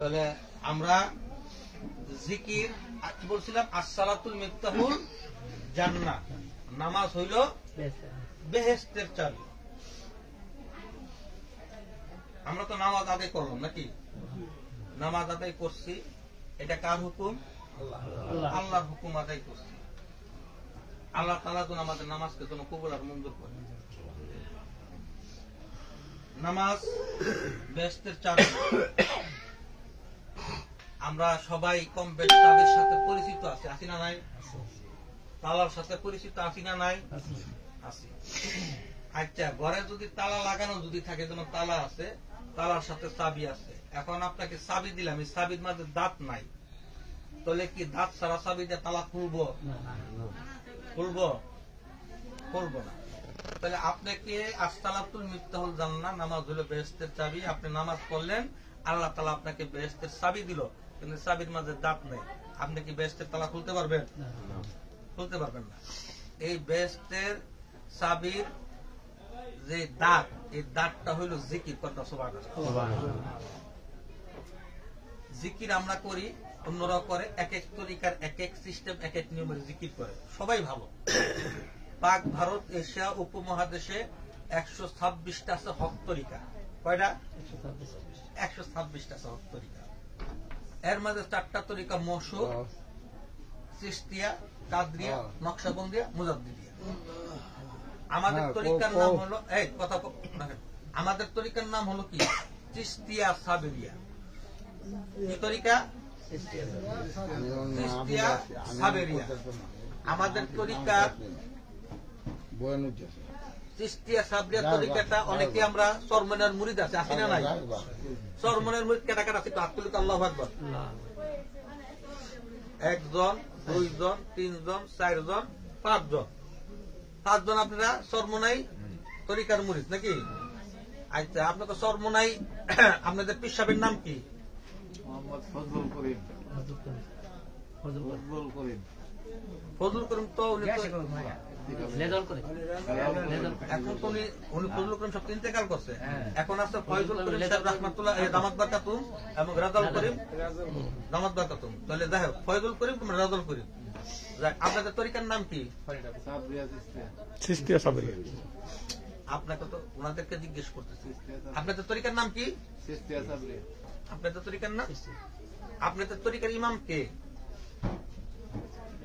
তাহলে আমরা জিকির কি বলছিলাম? আসসালাতুল মিফতাহুল জান্নাহ, নামাজ হইল বেহেশতের চাবি। আমরা তো নামাজ আদায় করলাম নাকি? নামাজ আদায় করছি, এটা কার হুকুম? আল্লাহর হুকুম আদায় করছি। আল্লাহ তাআলা তো আমাদের নামাজকে যেন কবুল আর মঞ্জুর করে। নামাজ বেহেশতের চাবি। আমরা সবাই কম বেশ তাদের সাথে পরিচিত আছি, আছি না নাই? তালার সাথে পরিচিত আছি না নাই? আছি। আচ্ছা, ঘরে যদি তালা লাগানো যদি থাকে, যেমন তালা আছে, তালার সাথে চাবি আছে। এখন আপনাকে চাবি দিলাম, এই চাবির মাঝে দাঁত নাই, তাহলে কি দাঁত ছাড়া চাবি দিয়ে তালা খুলবো? খুলবো? খুলবো না। তাহলে আপনাকে আসসালাতুল মিফতাহুল জান্নাহ, নামাজ হলো বেহেশতের চাবি। আপনি নামাজ পড়লেন, আল্লাহ তাআলা আপনাকে বেহেশতের চাবি দিল, কিন্তু চাবির মাঝে দাঁত নেই। আপনি কি বেহেশতের তালা খুলতে পারবেন? খুলতে পারবেন না। এই বেহেশতের চাবির যে দাঁত, এই দাঁতটা হইল জিকির। কথা সুবহানাল্লাহ। জিকির আমরা করি, অন্যরা করে, এক এক তরিকার এক এক সিস্টেম, এক এক নিয়মের জিকির করে। সবাই ভালো। পাক ভারত এশিয়া উপমহাদেশে 126টা আছে হক তরিকা। কয়টা? 126টা আছে হক তরিকা। এর মধ্যে 4টা তরিকা মশহুর: চিশতিয়া, কাদরিয়া, নকশবন্দিয়া, মুজাদ্দিদিয়া। আমাদের তরিকার নাম হলো, এই কথা আমাদের তরিকার নাম হলো কি? চিশতিয়া সাবেরিয়া। কি তরিকা? চিশতিয়া সাবেরিয়া। আমাদের তরিকার চিশতিয়া সাবরিয়া তরিকাটা অনেকে আমরা চরমনের মুরিদ আছে, আছি না নাই? চরমনের মুরিদ কেটা কেটা আছে? হাত তুলি তো, আল্লাহু আকবার। 1 জন, 2 জন, 3 জন, 4 জন, 5 জন। 5 জন আপনারা চরমনাই তরিকার মুরিদ নাকি? আচ্ছা, আপনার তো চরমনাই, আপনাদের পীর সাহেবের নাম কি? ফজলুল করিম। তো উনি এখন তো উনি ফজলুল করিম সব ইন্তেকাল করছে। এখন আছে ফয়জুল করিম সাহেব রাহমাতুল্লাহ দামাত বারকাতুম এবং রাজাল করিম দামাত বারকাতুম। তাহলে যাই হোক, ফয়জুল করিম তোমরা রাজাল করিম। আপনাদের তরিকার নাম কি? চিশতিয়া সাবরিয়া। আপনাকে তো ওনাদেরকে জিজ্ঞেস করতেছি, আপনাদের তরিকার নাম কি? চিশতিয়া সাবরিয়া। আপনাদের তরিকার নাম? আপনাদের তরিকার ইমাম কে?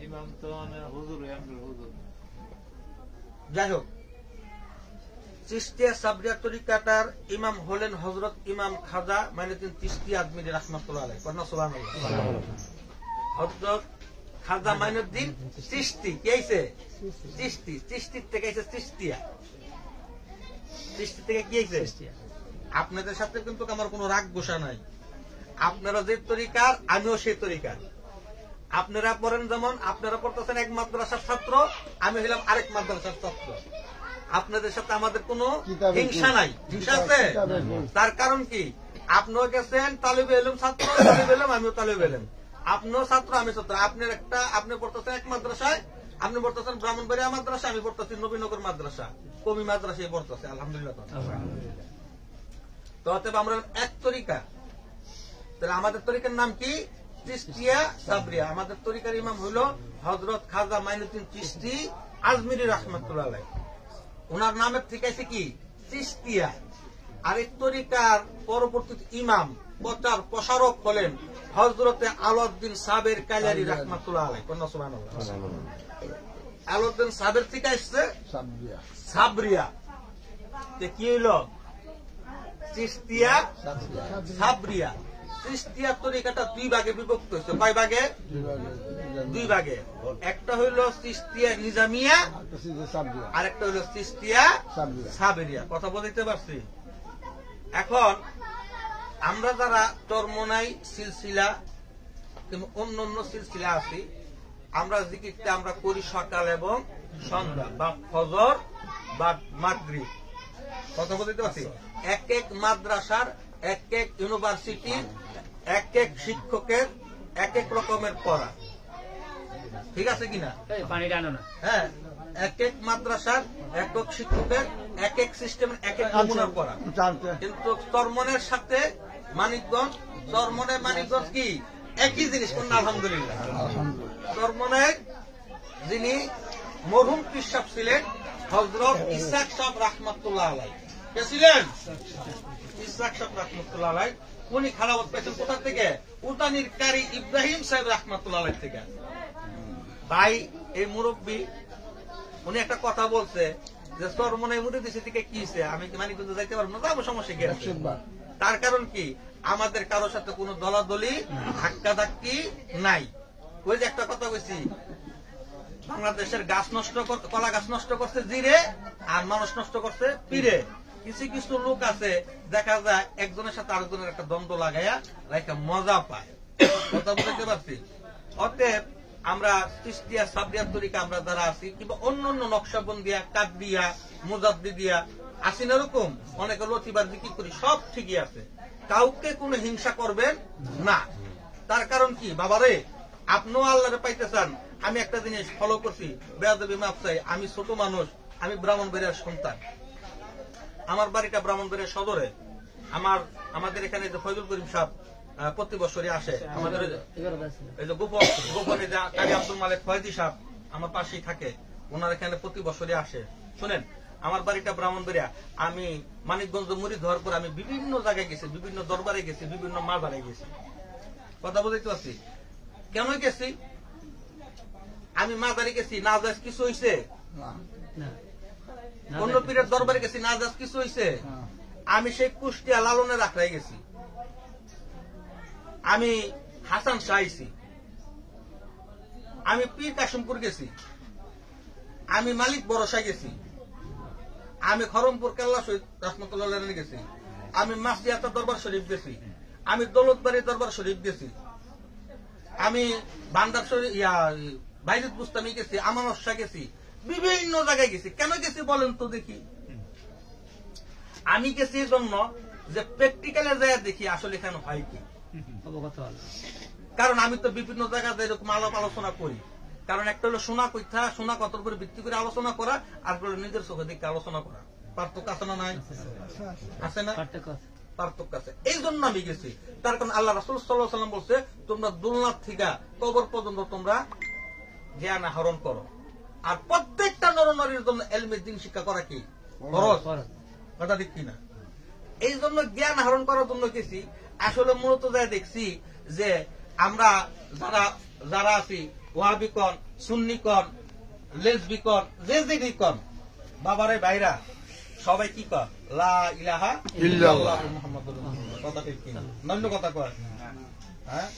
ইমাম তো হুজুর। যাই হোক, চিশতিয়া সাবরিয়া তরিকাটার ইমাম হলেন হযরত ইমাম খাজা মাইনুদ্দিন চিশতি আজমিরি রাহমাতুল্লাহ আলাইহি। কন্না সুবহানাল্লাহ। হযরত খাজা মাইনুদ্দিন চিশতি কি হইছে? চিশতি। চিশতির থেকে হইছে চিশতিয়া। চিশতি থেকে কি হইছে? আপনাদের সাথে কিন্তু আমার কোনো রাগ গোসা নাই। আপনারা যে তরিকার, আমিও সেই তরিকার। আপনারা পড়েন যেমন, আপনারা পড়তেছেন এক মাদ্রাসার ছাত্র, আমি হইলাম আরেক মাদ্রাসার ছাত্র। আপনাদের সাথে আমাদের কোনো হিংসা নাই। হিংসা আছে? তার কারণ কি? আপনিও গেছেন তালিবে ইলম ছাত্র, তালিবে ইলম, আমিও তালিবে ইলম। আপনিও ছাত্র, আমি ছাত্র। আপনি পড়তেছেন এক মাদ্রাসায়, আপনি পড়তেছেন ব্রাহ্মণবাড়িয়া মাদ্রাসা, আমি পড়তেছি নবীনগর মাদ্রাসা, কমি মাদ্রাসায় পড়তেছে। আলহামদুলিল্লাহ। তো অতএব আমরা এক তরিকা। তাহলে আমাদের তরিকার নাম কি? চিশতিয়া সাবরিয়া। আমাদের তরিকার ইমাম হইল হযরত খাজা মাইনুদ্দিন চিশতি আজমিরি রাহমাতুল্লাহ আলাইহি। ওনার নামের ঠিক আছে কি? চিশতিয়া। আর এই তরিকার পরবর্তী ইমাম, প্রচার প্রসারক হলেন হযরতে আলাউদ্দিন সাবের কাইলারি রাহমাতুল্লাহ আলাইহি। কন্না সুবহানাল্লাহ। আলাউদ্দিন সাবের থেকে আসছে সাবরিয়া। কি হইল? চিশতিয়া সাবরিয়া। চিশতিয়া তরিকাটা 2 ভাগে বিভক্ত হয়েছে। কয় ভাগে? 2 ভাগে। একটা হইল চিশতিয়া নিজামিয়া, আর একটা হইল চিশতিয়া সাবেরিয়া। কথা বলতে পারছি? এখন আমরা যারা চরমনাই সিলসিলা কিংবা অন্য অন্য সিলসিলা আছি, আমরা জিকিরটা আমরা করি সকাল এবং সন্ধ্যা, বা ফজর বা মাগরিব। কথা বলতে পারছি? এক এক মাদ্রাসার, এক এক ইউনিভার্সিটির, এক এক শিক্ষকের এক এক রকমের পড়া। ঠিক আছে কিনা? হ্যাঁ, এক এক মাদ্রাসার এক এক শিক্ষকের এক এক সিস্টেমের এক এক নমুনার পড়া। কিন্তু চরমনের সাথে মানিকগঞ্জ চরমনাই মানিকগঞ্জ কি একই জিনিস। কোন আলহামদুলিল্লাহ। চরমনাই যিনি মরহুম পীর সাহেব ছিলেন হযরত ইসহাক সাহেব রাহমাতুল্লাহ আলাইহি, কে ছিলেন? ইসহাক সাহেব রাহমাতুল্লাহ আলাইহি। উনি খেলাফত পেয়েছেন কোথা থেকে? উতানির কারি ইব্রাহিম সাহেব রাহমাতুল্লাহ আলাইহি থেকে। ভাই এই মুরব্বী উনি একটা কথা বলছে যে চরমনাই মুরিদি থেকে কি হয়েছে, আমি কি মানিকগঞ্জ যাইতে পারবো না, যাবো, সমস্যা কি আছে? তার কারণ কি, আমাদের কারোর সাথে কোনো দলাদলি ধাক্কা ধাক্কি নাই। ওই যে একটা কথা বলছি, বাংলাদেশের গাছ নষ্ট কলা গাছ নষ্ট করছে জিরে, আর মানুষ নষ্ট করছে পীরে। কিছু কিছু লোক আছে দেখা যায় একজনের সাথে আরেকজনের একটা দ্বন্দ্ব লাগাইয়া লাইকা মজা পায়। কথা বলতে পারছি? অতএব আমরা চিশতিয়া সাবরিয়া তরিকা আমরা যারা আছি কিংবা অন্য অন্য নকশাবন্দিয়া কাদরিয়া মুজাদ্দিদিয়া আসি না, এরকম অনেকে লতিবার জিকির করি, সব ঠিকই আছে। কাউকে কোনো হিংসা করবেন না। তার কারণ কি বাবারে, আপনিও আল্লাহরে পাইতে চান। আমি একটা জিনিস ফলো করছি, বেয়াদবি মাফ চাই, আমি ছোট মানুষ, আমি ব্রাহ্মণবাড়িয়ার সন্তান। আমার বাড়িটা ব্রাহ্মণবাড়িয়া সদরে। আমাদের এখানে যে ফয়জুল করিম সাহেব প্রতি বছরই আসে, আমাদের এই যে গোপনে কাজী আব্দুল মালিক ফয়জি সাহেব আমার পাশেই থাকে, ওনার এখানে প্রতি বছরই আসে। শুনেন, আমার বাড়িটা ব্রাহ্মণবাড়িয়া। আমি মানিকগঞ্জ মুড়ি ধোয়ার পর আমি বিভিন্ন জায়গায় গেছি, বিভিন্ন দরবারে গেছি, বিভিন্ন মাজারে গেছি। কথা বলতে পারছি? কেন গেছি? আমি মাজারে গেছি, নাজাজ কিছু হয়েছে? অন্য পীরের দরবারে গেছি, নাজাজ কিছু হয়েছে? আমি সেই কুষ্টিয়া লালনের আখড়ায় গেছি, আমি হাসান শাহছি, আমি পীর কাশিমপুর গেছি, আমি মালিক বরসায় গেছি, আমি খরমপুর কেল্লা শহীদ রহমতুল্লাহ গেছি, আমি মাসজিয়াতা দরবার শরীফ গেছি, আমি দৌলতবাড়ি দরবার শরীফ গেছি, আমি বান্দার শরীফ বাইজিদ বুস্তামি গেছি, আমানত শাহ গেছি, বিভিন্ন জায়গায় গেছি। কেন গেছি বলেন তো দেখি? আমি গেছি এই জন্য যে প্র্যাকটিক্যালে যায় দেখি আসলে এখানে হয় কি। কারণ আমি তো বিভিন্ন জায়গায় এরকম আলাপ আলোচনা করি। কারণ একটা হলো শোনা কথা, শোনা কথার উপরে ভিত্তি করে আলোচনা করা, আর নিজের চোখে দেখে আলোচনা করা। পার্থক্য আছে না নাই? আছে না? পার্থক্য আছে। এই জন্য আমি গেছি। তার কারণ আল্লাহ রাসূল সাল্লাল্লাহু আলাইহি ওয়াসাল্লাম বলছে, তোমরা দুলনাথ থেকে কবর পর্যন্ত তোমরা জ্ঞান আহরণ করো। আর প্রত্যেকটা নরনারীর জন্য এলমের দিন শিক্ষা করা কি ফরজ। কথা ঠিক কিনা? এই জন্য জ্ঞান আহরণ করার জন্য গেছি। আসলে মূলত যা দেখছি যে আমরা যারা আছি, ওয়াহাবিকন, সুন্নিকন, লেসবিকন, যে কন, বাবারে ভাইরা সবাই কি কর? লা ইলাহা ইল্লাল্লাহ মুহাম্মাদুর রাসূলুল্লাহ। কথা ঠিক কিনা? নন্য কথা কয়। হ্যাঁ,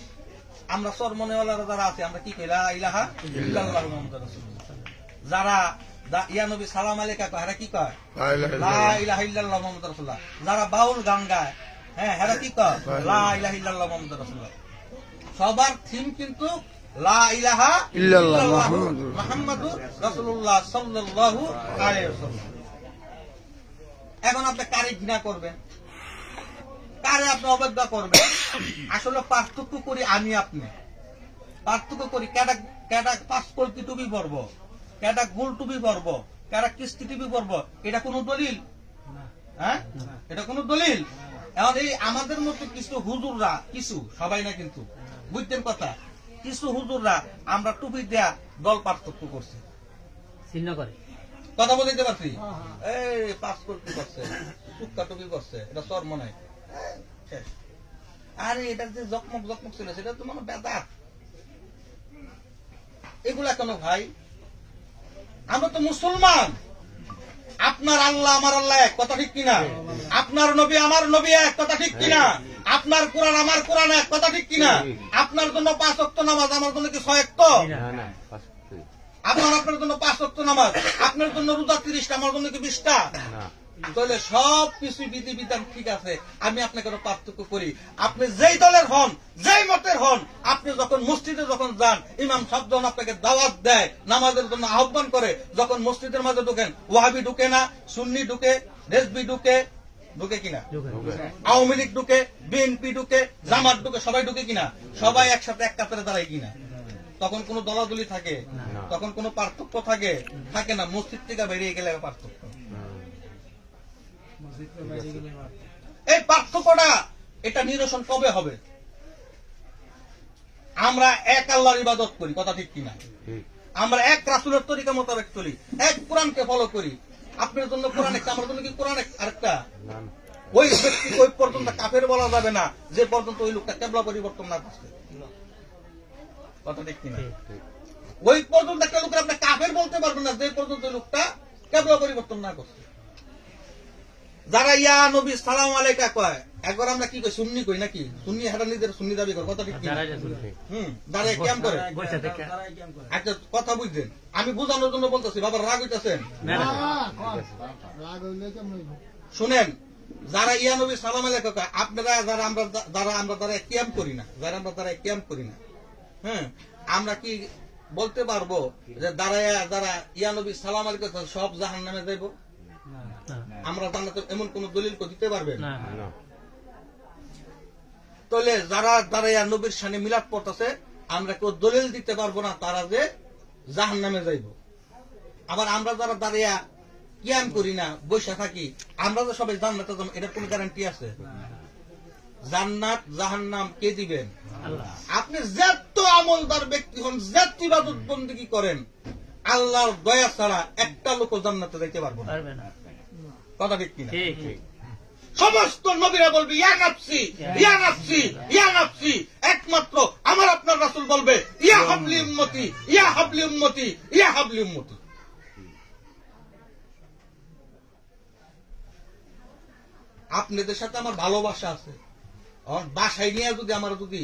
আমরা চরমনেওয়ালারা যারা আছি আমরা কি কই? লা ইলাহা ইল্লাল্লাহ মুহাম্মাদুর রাসূলুল্লাহ। যারা ইয়া নবী সালাম আলাইকা কয়, এরা কি কয়? লা ইলাহা ইল্লাল্লাহ মুহাম্মাদুর রাসূলুল্লাহ। যারা বাউল গান গায়, হ্যাঁ, এরা কি কয়? লা ইলাহা ইল্লাল্লাহ মুহাম্মাদুর রাসূলুল্লাহ। সবার থিম কিন্তু লা ইলাহা ইল্লাল্লাহ মুহাম্মাদুর রাসূলুল্লাহ সাল্লাল্লাহু আলাইহি ওয়াসাল্লাম। এখন আপনি কারে ঘৃণা করবেন, কারে আপনি অবজ্ঞা করবেন? আসলে পার্থক্য করি আমি আপনি, পার্থক্য করি কেডা পাঁচ কলকি টুপি পরব, কেডা গোল টুপি পরব, কেডা কিস্তি টুপি পরব। এটা কোন দলিল? হ্যাঁ, এটা কোন দলিল? এখন এই আমাদের মতো কিছু হুজুররা, কিছু সবাই না কিন্তু, বুঝতেন কথা, কিছু হুজুররা আমরা টুপি দেয়া দল পার্থক্য করছে, চিহ্ন করে। কথা বলতে পারছি? এই পাঁচ কলকি করছে, টুক্কা টুপি করছে, এটা চরমনাই। আরে এটা যে জকমক জকমক ছিল সেটা তো মানে বেদাত। এগুলা কেন ভাই? আমরা তো মুসলমান। আপনার আল্লাহ আমার আল্লাহ এক, কথা ঠিক কিনা? আপনার নবী আমার নবী এক, কথা ঠিক কিনা? আপনার কোরআন আমার কোরআন এক, কথা ঠিক কিনা? আপনার জন্য 5 ওয়াক্ত নামাজ, আমার জন্য কি 6 ওয়াক্ত? আপনার জন্য 5 ওয়াক্ত নামাজ, আপনার জন্য রোজা 30টা, আমার জন্য কি 20টা? তাহলে সব কিছু বিধিবিধান ঠিক আছে। আমি আপনাকে পার্থক্য করি। আপনি যেই দলের হন, যেই মতের হন, আপনি যখন মসজিদে যখন যান, ইমাম সাহেব যখন আপনাকে দাওয়াত দেয়, নামাজের জন্য আহ্বান করে, যখন মসজিদের মাঝে ঢুকেন, ওয়াহাবি ঢুকে না, সুন্নি ঢুকে, রেজবি ঢুকে, ঢুকে কিনা? আওয়ামী লীগ ঢুকে, বিএনপি ঢুকে, জামাত ঢুকে, সবাই ঢুকে কিনা? সবাই একসাথে এক কাতারে দাঁড়ায় কিনা? তখন কোন দলাদলি থাকে? তখন কোন পার্থক্য থাকে? থাকে না। মসজিদ থেকে বেরিয়ে গেলে পার্থক্য। এই পার্থক্যটা এটা নিরসন কবে হবে? আমরা এক আল্লাহর ইবাদত করি, কথা ঠিক কিনা? আমরা এক রাসূলের তরিকা মোতাবেক চলি, এক কোরআনকে ফলো করি। আপনার জন্য কোরআন একটা, আমার জন্য কি কোরআন আরেকটা? ওই ব্যক্তি ওই পর্যন্ত কাফের বলা যাবে না যে পর্যন্ত ওই লোকটা কিবলা পরিবর্তন না করছে, কথা ঠিক কিনা? ওই পর্যন্ত একটা লোকের আপনি কাফের বলতে পারবেন না যে পর্যন্ত ওই লোকটা কিবলা পরিবর্তন না করছে। যারা ইয়া নবী সালাম আলাইকা কয়, একবার আমরা কি কই, সুন্নি কই নাকি? সুন্নি হারা নিজের সুন্নি দাবি করে, কথা ঠিক কিনা? দাঁড়ায় ক্যাম্প করে। একটা কথা বুঝছেন, আমি বুঝানোর জন্য বলতেছি, বাবার রাগ হইতেছেন? শুনেন, যারা ইয়া নবী সালাম আলাইকা কয়, আপনারা যারা আমরা ক্যাম্প করি না, ক্যাম্প করি না, হ্যাঁ, আমরা কি বলতে পারবো যে যারা ইয়া নবী সালাম আলাইকা সব জাহান্নামে যাইব? আমরা জান্নাতে এমন কোন দলিল দিতে পারবেন? তাহলে যারা ইয়া নবীর শানে মিলাদ পড়তেছে, আমরা কেউ দলিল দিতে পারবো না তারা যে জাহান্নামে যাইব। আবার আমরা যারা দাঁড়িয়া কিয়াম করি না, বসে থাকি, আমরা তো সবাই জান্নাতে যাব, এটার কোন গ্যারান্টি আছে? জান্নাত জাহান্নাম কে দিবেন? আপনি যত আমলদার ব্যক্তি হন, যত ইবাদত বন্দেগী করেন, আল্লাহর দয়া ছাড়া একটা লোক জান্নাতে যাইতে পারবো না, কথা ঠিক কিনা? সমস্ত নবীরা বলবে ইয়া নাফসি ইয়া নাফসি ইয়া নাফসি, একমাত্র আমার আপনার রাসূল বলবে ইয়া হাবলি উম্মতি ইয়া হাবলি উম্মতি ইয়া হাবলি উম্মতি। আপনাদের সাথে আমার ভালোবাসা আছে, বাসায় নিয়ে যদি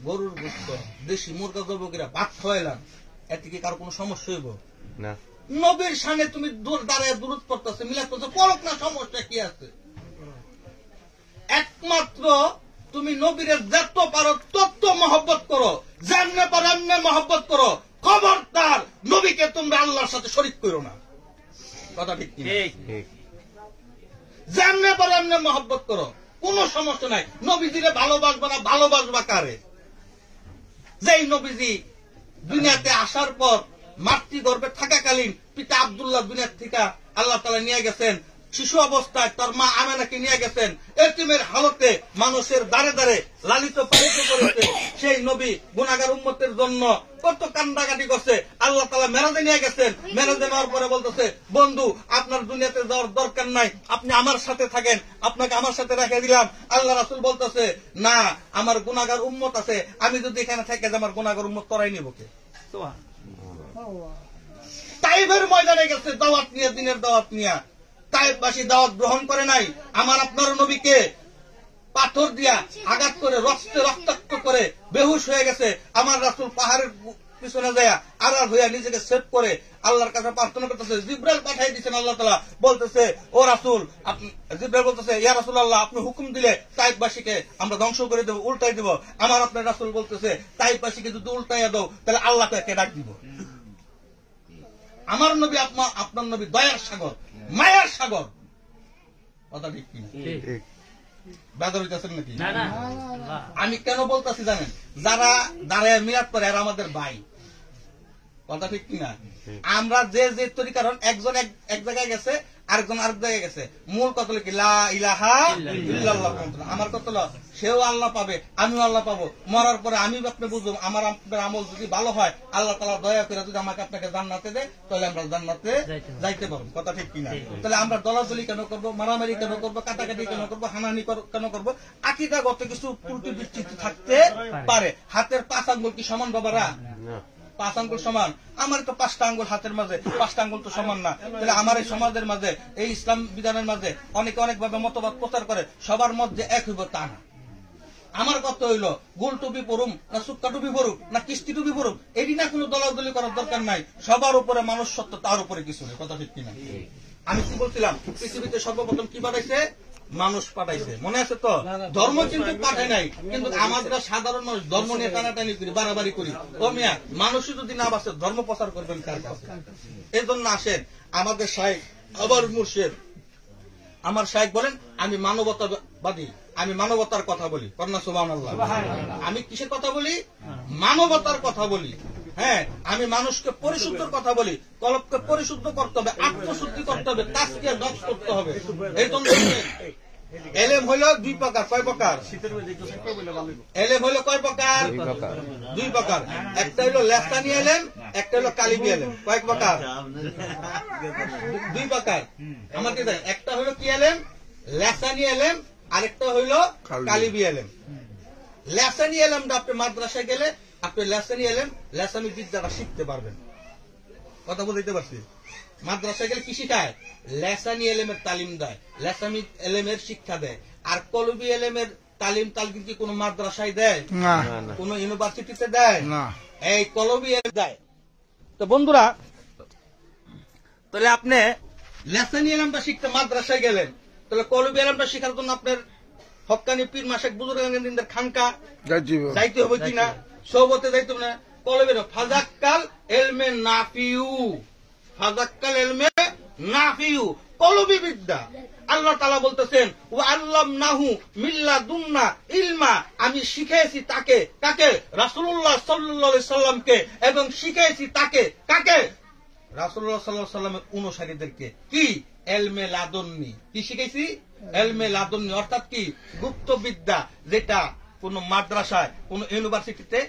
গরুর গোশত, দেশি মুরগা জবকিরা ভাত খাওয়াইলাম, এতে কি কারো কোনো সমস্যা হইব না? নবীর সামনে তুমি দাঁড়ায় দুরূদ পড়তেছে, মিলাদ করতে পড়ক না, সমস্যা কি আছে? একমাত্র তুমি নবীরে যত পারো তত মহব্বত করো, যেমনে পারো এমনে মহব্বত করো, খবরদার নবীকে তোমরা আল্লাহর সাথে শরীক করো না, কথা ঠিক কি? যেমনে পারো এমনে মহব্বত করো, কোন সমস্যা নাই। নবীজিরে ভালোবাসবা না, ভালোবাসবা কারে? যেই নবীজি দুনিয়াতে আসার পর মাতৃগর্ভে থাকাকালীন পিতা আব্দুল্লাহ দুনিয়ার থেকে আল্লাহ তাআলা নিয়ে গেছেন, শিশু অবস্থায় তার মা আমেনাকে নিয়ে গেছেন, এতিমের হালতে মানুষের দ্বারে দ্বারে লালিত পালিত করেছে। সেই নবী গুনাহগার উম্মতের জন্য কত কান্দাকাটি করছে। আল্লাহ তাআলা মেরাজে নিয়ে গেছেন, মেরাজে নেওয়ার পরে বলতেছে, বন্ধু আপনার দুনিয়াতে যাওয়ার দরকার নাই, আপনি আমার সাথে থাকেন, আপনাকে আমার সাথে রেখে দিলাম। আল্লাহ রাসূল বলতেছে, না, আমার গুনাহগার উম্মত আছে, আমি যদি এখানে থেকে আমার গুনাহগার উম্মত তরাই নিব কে? তাইফের ময়দানে গেছে দাওয়াত নিয়ে, দিনের দাওয়াত নিয়ে, তাইফবাসী দাওয়াত গ্রহণ করে নাই। আমার আপনার নবীকে পাথর দিয়া আঘাত করে রক্তে রক্তাক্ত করে বেহুশ হয়ে গেছে। আমার রাসূল পাহাড়ের পিছনে যায় আড়াল হইয়া নিজেকে সেভ করে আল্লাহর কাছে প্রার্থনা করতেছে। জিবরাইল পাঠিয়ে দিচ্ছেন, আল্লাহ তাআলা বলতেছে, ও রাসূল, জিবরাইল বলতেছে, ইয়া রাসূলুল্লাহ, আপনি হুকুম দিলে তাইফবাসীকে আমরা ধ্বংস করে দেব, উল্টাই দেব। আমার আপনার রাসূল বলতেছে, তাইফবাসীকে যদি উল্টাইয়া দাও তাহলে আল্লাহকে কে ডাক দিব? আমার নবী আপনার নবী দয়ার সাগর, মায়ার সাগর, কথা ঠিক কিনা? বেদর হইতেছেন নাকি? আমি কেন বলতেছি জানেন? যারা দাঁড়ায় মিলাদ করে আর আমাদের ভাই, কথা ঠিক কিনা? আমরা যে তরিকার, একজন এক জায়গায় গেছে, আরেকজন আরেক জায়গায় গেছে, মূল কথা হলো কি লা ইলাহা ইল্লাল্লাহ। আমার কথা হলো সেও আল্লাহ পাবে, আমিও আল্লাহ পাবো, মরার পরে আমি আপনি বুঝবো আমার আপনার আমল যদি ভালো হয়, আল্লাহ তাআলা দয়া করে যদি আমাকে আপনাকে জান্নাতে দেয়, তাহলে আমরা জান্নাতে যাইতে পারবো, কথা ঠিক কিনা? তাহলে আমরা দলাদলি কেন করবো, মারামারি কেন করবো, কাটাকাটি কেন করবো, হানাহানি কেন করবো? আকীদাগত কিছু ত্রুটি বিচ্যুতি থাকতে পারে। হাতের 5 আঙ্গুল কি সমান বাবারা? 5 আঙ্গুল সমান? আমার তো 5টা আঙ্গুল হাতের মাঝে, 5টা আঙ্গুল তো সমান না। তাহলে আমার এই সমাজের মাঝে, এই ইসলাম বিধানের মাঝে অনেকে অনেকভাবে মতবাদ প্রচার করে, সবার মধ্যে এক হইব তা না। আমার কথা হইল, গোল টুপি পড়ুম না সুক্কা টুপি পড়ুক না কিস্তি টুপি পড়ুক, এটি না কোনো দলাদলি করার দরকার নাই। সবার উপরে মানুষ সত্য, তার উপরে কিছু নেই, কথা ঠিক কিনা? আমি কি বলছিলাম, পৃথিবীতে সর্বপ্রথম কি পাঠাইছে? মানুষ পাঠাইছে, মনে আছে তো? ধর্ম কিন্তু পাঠায় নাই, কিন্তু আমাদের সাধারণ মানুষ ধর্ম নিয়ে টানাটানি করি, বাড়াবাড়ি করি। ও মিয়া, মানুষই যদি না বাঁচে ধর্ম প্রচার করবেন কার কাছে? এই জন্য আসেন, আমাদের শাইখ আবার মুর্শিদ, আমার শাইখ বলেন, আমি মানবতাবাদী, আমি মানবতার কথা বলি, কন্যা সুবহানাল্লাহ। আমি কিসের কথা বলি? মানবতার কথা বলি। হ্যাঁ, আমি মানুষকে পরিশুদ্ধর কথা বলি, কলবকে পরিশুদ্ধ করতে হবে, আত্মশুদ্ধি করতে হবে, তাজকিয়া নফস করতে হবে। এলেম হইল দুই প্রকার। কয় প্রকার? এলেম হইল কয় প্রকার? দুই প্রকার। একটা হইল লেসানি এলেম, একটা হইল কালিবি এলেম। কয়েক প্রকার? দুই প্রকার। আমার কি জানেন? একটা হইল কি এলেম? লেসানি এলেম, আরেকটা হইল কালিবি এলেম। লেসানি এলেমটা আপনি মাদ্রাসায় গেলে আপনি লেসানি এলেম, লেসানি বিদ্যাটা শিখতে পারবেন। কথা বুঝতে পারছি? মাদ্রাসায় গেলে কি শিখায়? লেসানি এলেমের তালিম দেয়, লেসানি এলেমের শিক্ষা দেয়। আর কলবি এলেমের তালিম কি কোন মাদ্রাসায় দেয়? না। কোন ইউনিভার্সিটিতে দেয় না। এই কলবি এলেম দেয়। তো বন্ধুরা, তাহলে আপনি লেসানি এলেমটা শিখতে মাদ্রাসায় গেলেন, তাহলে কলবি এলেমটা শিখার জন্য আপনার হক্কানি পীর মাসেক বুজুর্গদের খানকা যাইতে হবে কিনা? সৌবতে যাইতে হবে না? কলবের ফাজাক্কাল এলমে নাফিউ, ফাজাক্কাল এলমে নাফিউ, কলবি বিদ্যা। আল্লাহ তাআলা বলতেছেন ওয়া আল্লামনাহু মিল্লাদুন্না ইলমা, আমি শিখিয়েছি তাকে, কাকে? রাসূলুল্লাহ সাল্লাল্লাহু আলাইহি সাল্লামকে। এবং শিখিয়েছি তাকে, কাকে? রাসূলুল্লাহ সাল্লাল্লাহু আলাইহি সাল্লামের অনুসারীদেরকে। কি? এলমে লাদুন্নি। কি শিখাইছি? এলমে লাদুন্নি, অর্থাৎ কি? গুপ্ত বিদ্যা, যেটা কোন মাদ্রাসায় কোন ইউনিভার্সিটিতে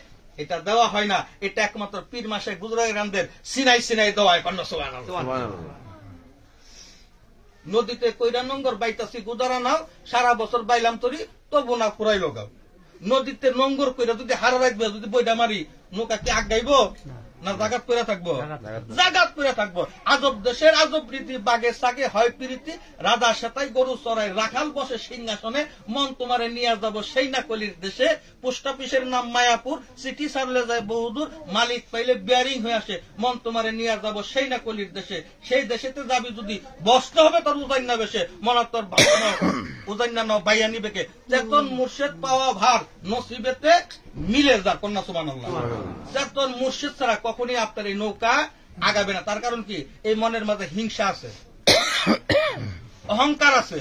এটা দেওয়া হয় না। এটা একমাত্র পীর মাসেক বুজুর্গদের সিনাই সিনাই দেওয়া হয়। নদীতে কইরা নোংর বাইতাছি গুদারা নাও, সারা বছর বাইলাম তরি তবু না ফুরাই লোগাও। নদীতে নোংর কইরা যদি হারা রাখবে, যদি বইটা মারি, নৌকা কি আগাইব না জাগাত করে থাকবো? জাগাত করে থাকবো। আজব দেশের আজব রীতি, বাগে সাগে হয় প্রীতি, রাধা সেতাই গরু চড়াই, রাখাল বসে সিংহাসনে, মন তোমারে নিয়ে যাব সেই না কলির দেশে। পোস্ট অফিসের নাম মায়াপুর, চিঠি সারলে যায় বহুদূর, মালিক পাইলে বিয়ারিং হয়ে আসে, মন তোমারে নিয়ে যাব সেই না কলির দেশে। সেই দেশেতে যাবি যদি বসতে হবে তোর উজাইন্না বেশে, মনে তোর উজাইন্না ন বাইয়া নিবেকে। চেতন মুর্শেদ পাওয়া ভার নসিবেতে মিলে যা। কন্যা সুবহানাল্লাহ। চেতন মুর্শেদ ছাড়া কখনই আপনার এই নৌকা আগাবে না। তার কারণ কি? এই মনের মাঝে হিংসা আছে, অহংকার আছে,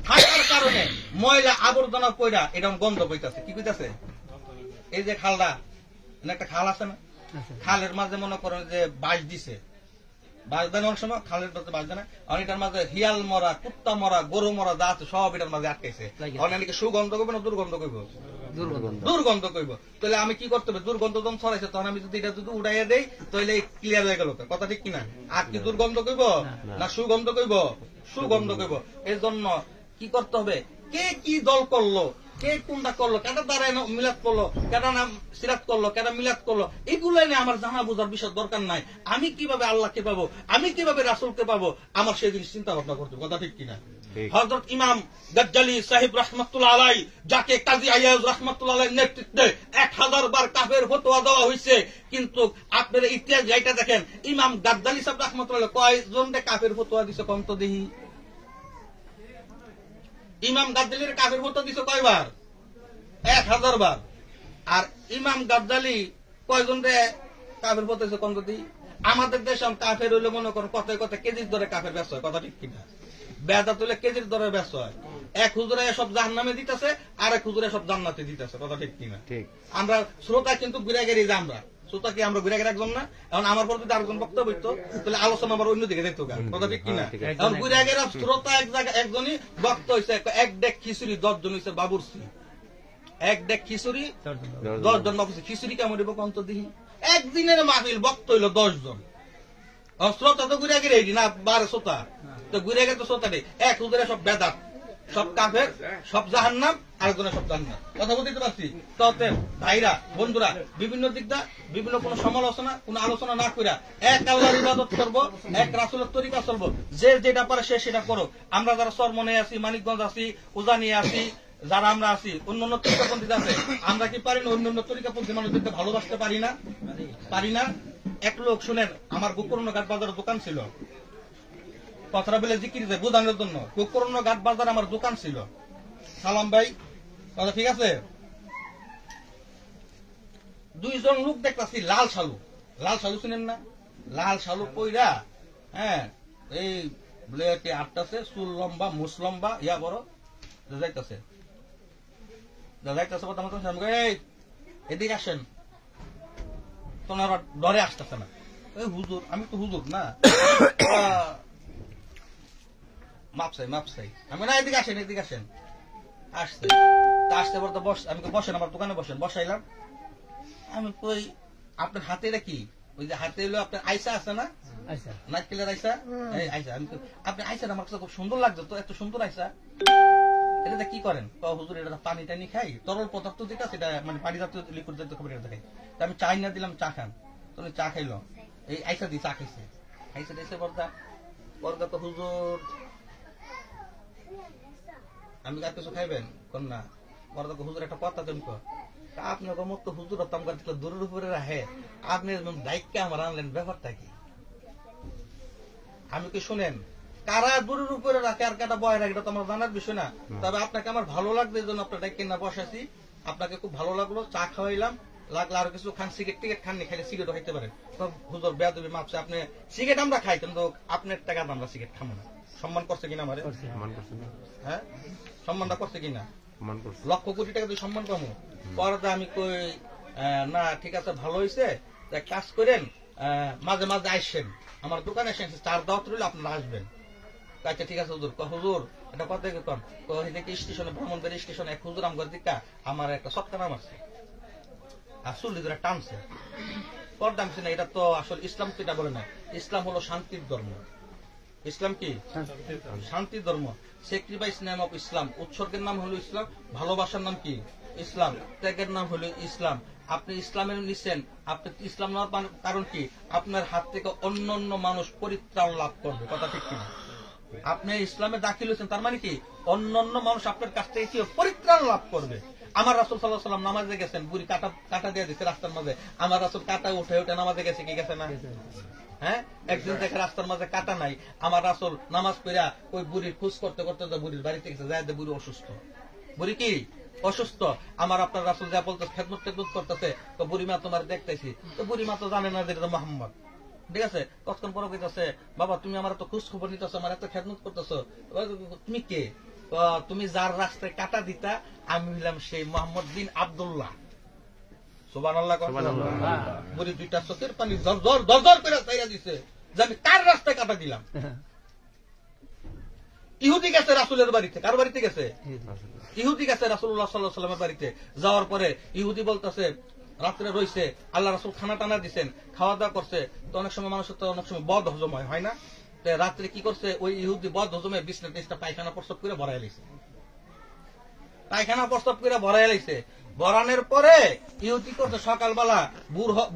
থাকার কারণে ময়লা আবর্জনা কইরা এরকম গন্ধ কইতাছে। কি কইতাছে? এই যে খালটা, একটা খাল আছে না, খালের মাঝে মনে করেন যে বাঁশ দিছে, বাঁশ দেন অনেক সময় খালের মাঝে বাঁশ দেয় না, এটার মাঝে হিয়াল মরা, কুত্তা মরা, গরু মরা যা আছে সব এটার মাঝে আটকাইছে। অনেকে সুগন্ধ করবে না দুর্গন্ধ করবো? দুর্গন্ধ করবো। তাহলে আমি কি করতে হবে? দুর্গন্ধ যখন ছড়াইছে তখন আমি যদি এটা যদি উড়াইয়া দেই তাহলে ক্লিয়ার হয়ে গেল। কথা ঠিক কিনা? আর কি দুর্গন্ধ করবো না সুগন্ধ করবো? সুগন্ধ করবো। এর জন্য কি করতে হবে? কে কি দল করলো, কে কোনটা করলো, কেটা দ্বারায় মিলাদ করলো, কেটা নাম সিরাত করলো, কেটা মিলাদ করলো, এগুলো নিয়ে আমার জানা বোঝার বিষয় দরকার নাই। আমি কিভাবে আল্লাহকে পাবো, আমি কিভাবে রাসূলকে পাবো, আমার সেই জিনিস চিন্তা ভাবনা করতে। কথা ঠিক কিনা? হযরত ইমাম গাজ্জালী সাহেব রাহমাতুল্লাহ আলাইহি, যাকে কাজী আইয়াজ রাহমাতুল্লাহ আলাইহির নেতৃত্বে 1000 বার কাফের ফতোয়া দেওয়া হয়েছে, কিন্তু আপনারা ইতিহাস যাইটা দেখেন, ইমাম গাজ্জালী সাহেব রাহমাতুল্লাহ কয়জনকে কাফের ফতোয়া দিছে কম তো দেখি? ইমাম গাজ্জালীর কাফের ফতোয়া দিছে কয়বার? 1000 বার। আর ইমাম গাজ্জালী কয়জনকে কাফের ফতোয়া দিছে কম তো দেখি? আমাদের দেশে কাফের হইলে মনে করেন কথায় কথায় কেজির দরে কাফের ব্যস্ত হয়। কথা ঠিক কিনা? বেদাত হইলে কেজির দরে ব্যস্ত হয়। এক হুজুরে সব জাহান্নামে দিতেছে, আর এক হুজুরে সব জান্নাতে দিতেছে। কথা ঠিক কিনা? আমরা শ্রোতা কিন্তু ঘুরে গেড়ি যে আমরা শ্রোতা কি আমরা ঘুরে গেড়ে একজন না? এখন আমার পর যদি আরেকজন বক্তব্য হইতো তাহলে আলোচনা আমার অন্যদিকে যেত। কথা ঠিক কিনা? এখন ঘুরে গেড়ে শ্রোতা এক জায়গায় একজনই বক্ত হয়েছে, এক ডেক খিচুড়ি 10 জন হয়েছে বাবুরসি। এক ডেক খিচুড়ি 10 জন বাবুরসি। খিচুড়ি কেমন হইব কন্ত দিহি? একদিনের মাহফিল বক্ত হইল 10 জন। শ্রোতা তো ঘুরে গেড়ে না 12 শ্রোতা তো ঘুরে গেছে শ্রোতা নেই। এক হুজুরে সব বেদাত, সব কাফের, সব জাহান্নাম, আরেকজনের সব জান্নাত। কথা বলতে পারছি? তবে ভাইরা বন্ধুরা, বিভিন্ন দিকটা বিভিন্ন কোন সমালোচনা কোন আলোচনা না কইরা এক আল্লাহর ইবাদত করব, এক রাসূলের তরিকা চলবো। যে যেটা পারে সে সেটা করো। আমরা যারা চরমনে আছি, মানিকগঞ্জ আছি, উজানি আছি, যারা আমরা আছি অন্যান্য তরিকাপন্থী আছে, আমরা কি পারি না অন্যান্য তরিকাপন্থী মানুষদেরকে ভালোবাসতে পারি না? পারি না? এক লোক শুনেন, আমার গোকর্ণ ঘাট বাজারের দোকান ছিল, কথাটা বলে জিকির যায় বোঝানোর জন্য। গোকর্ণ ঘাট বাজার আমার দোকান ছিল। সালাম ভাই, কথা ঠিক আছে? 2 জন লোক দেখতেছি লাল শালু। লাল শালু শুনেন না? লাল শালু কইরা, হ্যাঁ, এই ব্লেকে আটটাছে, চুল লম্বা, মুস লম্বা, ইয়া বড় যাইতেছে যাইতেছে। কথা মতো এদিকে আসেন, তোমার ডরে আসতেছে না। হুজুর, আমি তো হুজুর না, মাপ চাই। আমি না এদিকে আসেন আসছে তা আসতে পর তো আমি বসেন আমার দোকানে বসাইলাম। আমি কই আপনার হাতে এটা কি? ওই যে হাতে হলো আপনার আইসা আছে না, নারকেলের আইসা, আইসা। আমি আপনি আইসাটা আমার কাছে খুব সুন্দর লাগছে তো, এত সুন্দর আইসা, এটা কি করেন? হুজুর এটা পানি টানি খাই, তরল পদার্থ যেটা সেটা মানে পানি জাতীয় লিকুইড জাতীয় খাবার এটা খাই। আমি চাই না দিলাম চা খান, তো চা খাইলো, এই আইসা দিয়ে চা খাইছে। আইসা দিয়েছে পর্দা তো হুজুর আমি আর কিছু খাইবেন কোন না? পর্দা হুজুর একটা কথা জন্য আপনার মতো হুজুর হতাম করে দূরের উপরে রাখে, আপনি দায়িত্ব আমার আনলেন, ব্যাপারটা কি? আমি কি শুনেন কারা দূরের উপরে রাখে আর কাটা বয় রাখে, এটা তো আমার জানার বিষয় না। তবে আপনাকে আমার ভালো লাগবে এই জন্য আপনার ডাইকে না বসাইছি। আপনাকে খুব ভালো লাগলো, চা খাওয়াইলাম, লাগলে আরো কিছু খান, সিগারেট খাননি, খাইলে সিগারেটও খাইতে পারেন। হুজুর বেয়াদবি মাপছে, আপনি সিগারেট আমরা খাই কিন্তু আপনার টাকা আমরা সিগারেট খাবো না। সম্মান করছে কিনা আমারে? হ্যাঁ, সম্মানটা করছে কিনা? লক্ষ কোটি টাকা দিয়ে সম্মান পাবো। পরে আমি কই না ঠিক আছে, ভালো হয়েছে, কাজ করেন, মাঝে মাঝে আসছেন আমার দোকানে, এসে চার দাওয়াত রইলে আপনারা আসবেন। আচ্ছা ঠিক আছে হুজুর। হুজুর এটা কথা কন স্টেশনে, ব্রাহ্মণবাড়ি স্টেশনে এক হুজুর আমার দিকা আমার একটা সপ্তাহ নাম আছে, আর চুল্লি ধরে টানছে, পর্দা না। এটা তো আসলে ইসলাম তো এটা বলে না। ইসলাম হলো শান্তির ধর্ম। ইসলাম কি? শান্তির ধর্ম। স্যাক্রিফাইস নেম অফ ইসলাম, উৎসর্গের নাম হলো ইসলাম, ভালোবাসার নাম কি? ইসলাম, ত্যাগের নাম হলো ইসলাম। আপনি ইসলামের নিচ্ছেন, আপনি ইসলাম নেওয়ার কারণ কি? আপনার হাত থেকে অন্য অন্য মানুষ পরিত্রাণ লাভ করবে, কথা ঠিক কিনা? আপনি ইসলামে দাখিল হয়েছেন তার মানে কি অন্য অন্য মানুষ আপনার কাছ থেকে কি পরিত্রাণ লাভ করবে। আমার রাসূল সাল্লাল্লাহু আলাইহি ওয়াসাল্লাম নামাজে গেছেন, বুড়ি কাটা দিয়ে দিচ্ছে রাস্তার মাঝে, আমার রাসূল কাটা উঠে নামাজে গেছে কি গেছে না? হ্যাঁ, একদিন দেখে রাস্তার মাঝে কাটা নাই, আমার রাসূল নামাজ পড়া ওই বুড়ির খোঁজ করতে করতে বুড়ির বাড়িতে গেছে, যায় বুড়ি অসুস্থ। বুড়ি কি অসুস্থ, আমার আপনার রাসূল যা বলতে খেদমত করতেছে, তো বুড়ি মা তোমার দেখতেছি, তো বুড়ি মা তো জানে না যে এটা মুহাম্মদ, ঠিক আছে? কতক্ষণ পরে কইতাছে, বাবা তুমি আমার এত খোঁজ খবর নিতেছো, আমার এত খেদমত করতেছো, তুমি কে? তুমি যার রাস্তায় কাটা দিতা আমি হইলাম সেই মোহাম্মদ বিন আব্দুল্লাহ। সুবহানাল্লাহ। বুড়ি দুইটা চোখের পানি জর করে চাইয়া দিছে যে আমি কার রাস্তায় কাটা দিলাম। ইহুদি গেছে রাসূলের বাড়িতে, কার বাড়িতে গেছে? ইহুদি গেছে রাসূলুল্লাহ সাল্লাল্লাহু আলাইহি ওয়াসাল্লামের বাড়িতে। যাওয়ার পরে ইহুদি বলতেছে রাত্রে রইছে, আল্লাহ রাসূল খানা টানা দিচ্ছেন, খাওয়া দাওয়া করছে, তো অনেক সময় মানুষের তো অনেক সময় বদ হজম হয় না? রাত্রে কি করছে ওই ইহুদি বদ হজমে বিছনা পায়খানা প্রস্তাব করে ভরাই লাইছে, পায়খানা প্রস্তাব করে ভরাই লাইছে। ভরানোর পরে ইহুদি করছে সকালবেলা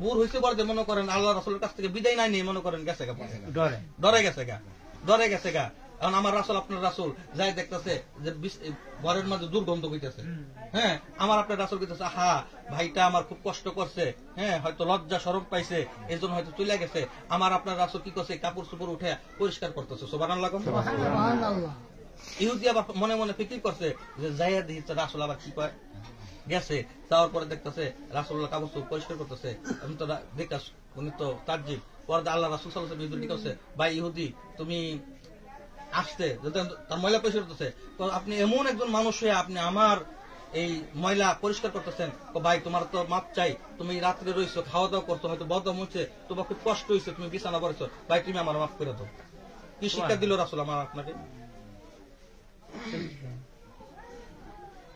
বুড় হয়েছে বলে মনে করেন আল্লাহ রাসূলের কাছ থেকে বিদায় নাই নিয়ে মনে করেন গেছে গা, ডরে গেছে গা। এখন আমার রাসূল আপনার রাসূল যাই দেখতেছে যে ঘরের মধ্যে দুর্গন্ধ হইতেছে। হ্যাঁ, আমার আপনার রাসূল কইতেছে আহা ভাইটা আমার খুব কষ্ট করছে, হ্যাঁ হয়তো লজ্জা শরম পাইছে, এই জন্য হয়তো চলে গেছে। আমার আপনার রাসূল কি করছে, কাপড় চোপড় উঠে পরিষ্কার করতেছে। সুবহানাল্লাহ। ইহুদি আবার মনে মনে ফিকির করছে যে যাইয়া দিচ্ছে রাসূল আবার কি কয়, গেছে। যাওয়ার পরে দেখতেছে রাসূলুল্লাহ কাপড় চোপড় পরিষ্কার করতেছে। আমি তো দেখাস উনি তো তাজ্জিব। পরে আল্লাহ রাসূল সাল্লাল্লাহু আলাইহি ওয়াসাল্লাম করছে, ভাই ইহুদি তুমি আসতে তার ময়লা পরিষ্কার করতেছে, তো আপনি এমন একজন মানুষ হয়ে আপনি আমার এই ময়লা পরিষ্কার করতেছেন, ভাই তোমার তো মাপ চাই, তুমি রাত্রে রয়েছো, খাওয়া দাওয়া করছো, হয়তো বদম হচ্ছে, তোমার খুব কষ্ট হয়েছে, তুমি বিছানা পড়েছো, ভাই তুমি আমার মাফ করে দাও। কি শিক্ষা দিল রাসূল আমার আপনাকে?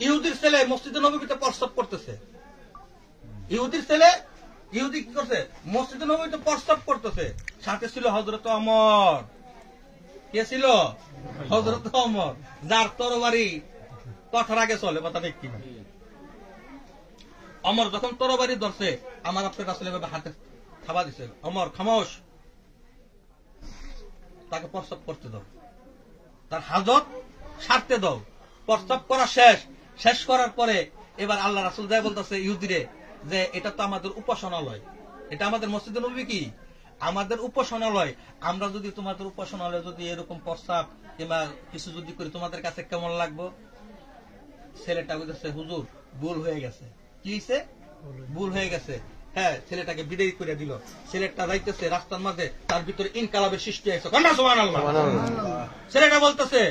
ইহুদির ছেলে মসজিদে নববীতে প্রস্রাব করতেছে, ইহুদি কি করছে মসজিদে নববীতে প্রস্রাব করতেছে, সাথে ছিল হযরত ওমর। কে ছিল? হযরত ওমর, যার তরবারি কথার আগে চলে, কথা ঠিক কিনা? ওমর যখন তরবারি ধরছে আমার আপনার রাসূল এভাবে হাতে থাবা দিছে, ওমর খামোশ, তাকে প্রস্রাব করতে দাও, তার হাজত সারতে দাও। প্রস্তাব করা শেষ করার পরে এবার আল্লাহ রাসূল যাই বলতেছে ইহুদিরে যে এটা তো আমাদের উপাসনালয়, এটা আমাদের মসজিদে নববী কি আমাদের উপাসনালয়, আমরা যদি তোমাদের উপাসনালয় যদি এরকম প্রস্তাব কিংবা কিছু যদি করি তোমাদের কাছে কেমন লাগবো? ছেলেটা বলতেছে হুজুর ভুল হয়ে গেছে। কি হয়েছে? ভুল হয়ে গেছে। হ্যাঁ, ছেলেটাকে বিদায় করে দিল। ছেলেটা যাইতেছে রাস্তার মাঝে, তার ভিতরে ইনকালাবের সৃষ্টি হয়েছে। সুবহানাল্লাহ। ছেলেটা বলতেছে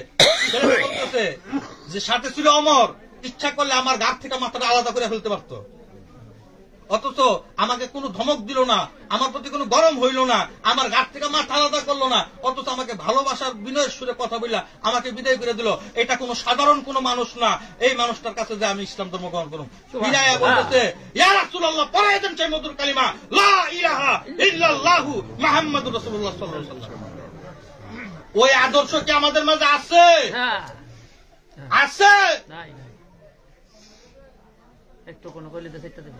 যে সাথে ছিল ওমর, ইচ্ছা করলে আমার গাছ থেকে মাথাটা আলাদা করে ফেলতে পারতো। অথচ আমাকে কোনো ধমক দিল না, আমার প্রতি কোনো গরম হইল না, আমার গাছ থেকে মাথা আলাদা করলো না, অথচ আমাকে ভালোবাসার বিনয়ের সুরে কথা বললা আমাকে বিদায় করে দিল। এটা কোনো সাধারণ কোনো মানুষ না। এই মানুষটার কাছে যে আমি ইসলাম ধর্ম গ্রহণ করুন, বিদায় বলতেছে ইয়া রাসূলুল্লাহ, পড়াই দেন সেই মধুর কালিমা লা ইলাহা ইল্লাল্লাহু মুহাম্মাদুর রাসূলুল্লাহ সাল্লাল্লাহু আলাইহি ওয়াসাল্লাম। ওই আদর্শ কি আমাদের মাঝে আছে? আছে? একটু কোন কইলে তো সেটা দেব।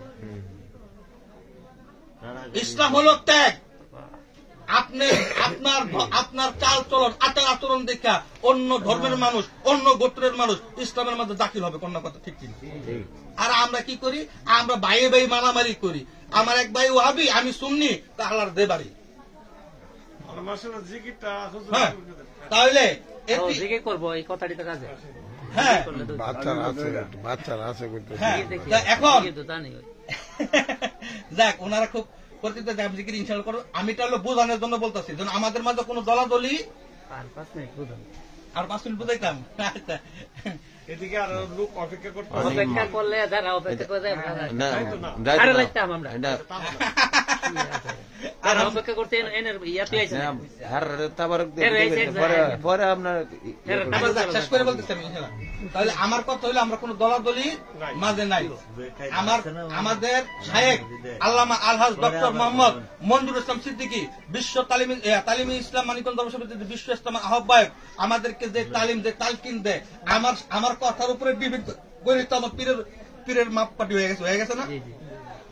ইসলাম হলো ত্যাগ। আপনি আপনার চাল চলন আচার আচরণ দেখা অন্য ধর্মের মানুষ, অন্য গোত্রের মানুষ ইসলামের মধ্যে দাখিল হবে, কোন কথা ঠিক কিনা? আর আমরা কি করি? আমরা ভাইয়ে ভাই মারামারি করি। আমার এক ভাই ওয়াহাবি, আমি সুন্নি, তা আল্লাহর দেবারি। হ্যাঁ, তাহলে জিকির করব এই কথাটি তো কাজে। হ্যাঁ, বাচ্চারা আছে এখন দেখ ওনারা খুব প্রতিদিন জিকির ইনশাআল্লাহ করো। আমি এটা হলো বোঝানোর জন্য বলতেছি, যেন আমাদের মাঝে কোনো দলাদলি আর 5 মিনিট বুঝাইতাম। আচ্ছা, এদিকে আর লোক অপেক্ষা করতে অপেক্ষা করলে যারা অপেক্ষা করে তারা অপেক্ষা করতে এনের ইয়াতে আইছে না পরে আপনার শেষ করে বলতেছি আমি ইনশাআল্লাহ। তাহলে আমার কথা হইলো আমরা কোন দলাদলি মাঝে নাই। আমাদের শায়েখ আল্লামা আলহাজ ডক্টর মোহাম্মদ মঞ্জুর ইসলাম সিদ্দিকী, বিশ্ব তালিমি ইসলাম মানিকগঞ্জ ধর্ম সমিতির বিশ্ব ইসলামের আহ্বায়ক, আমাদেরকে যে তালিম যে তালকিন দেয়, আমার কথার উপরে ডিবেট করে তো আমার পীরের মাপকাঠি হয়ে গেছে না?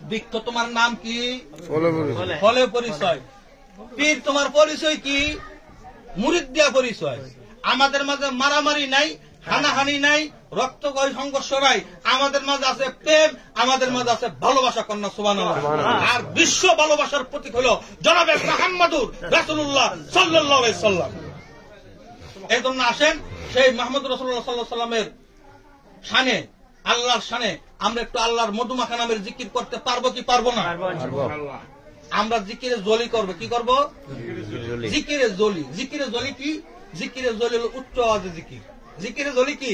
বৃক্ষ তোমার নাম কি? ফলে পরিচয়। পীর তোমার পরিচয় কি? মুরিদ দিয়া পরিচয়। আমাদের মাঝে মারামারি নাই, হানাহানি নাই, রক্তক্ষয়ী সংঘর্ষ নাই। আমাদের মাঝে আছে প্রেম, আমাদের মাঝে আছে ভালোবাসা। কন্যা সুবহানাল্লাহ। আর বিশ্ব ভালোবাসার প্রতীক হলো জনাবে মুহাম্মদুর রাসূলুল্লাহ সাল্লাল্লাহু আলাইহি সাল্লাম। এই জন্য আসেন সেই মুহাম্মদুর রাসূলুল্লাহ সাল্লাল্লাহু আলাইহি সাল্লামের শানে, আল্লাহর শানে আমরা একটু আল্লাহর মধুমাখা নামের জিকির করতে পারবো কি পারবো না? আমরা জিকিরে জলি করবো। কি করবো? জিকিরে জলি। জিকিরে জলি কি? জিকিরে জলি হলো উচ্চ আওয়াজে জিকির। জিকিরে জলি কি?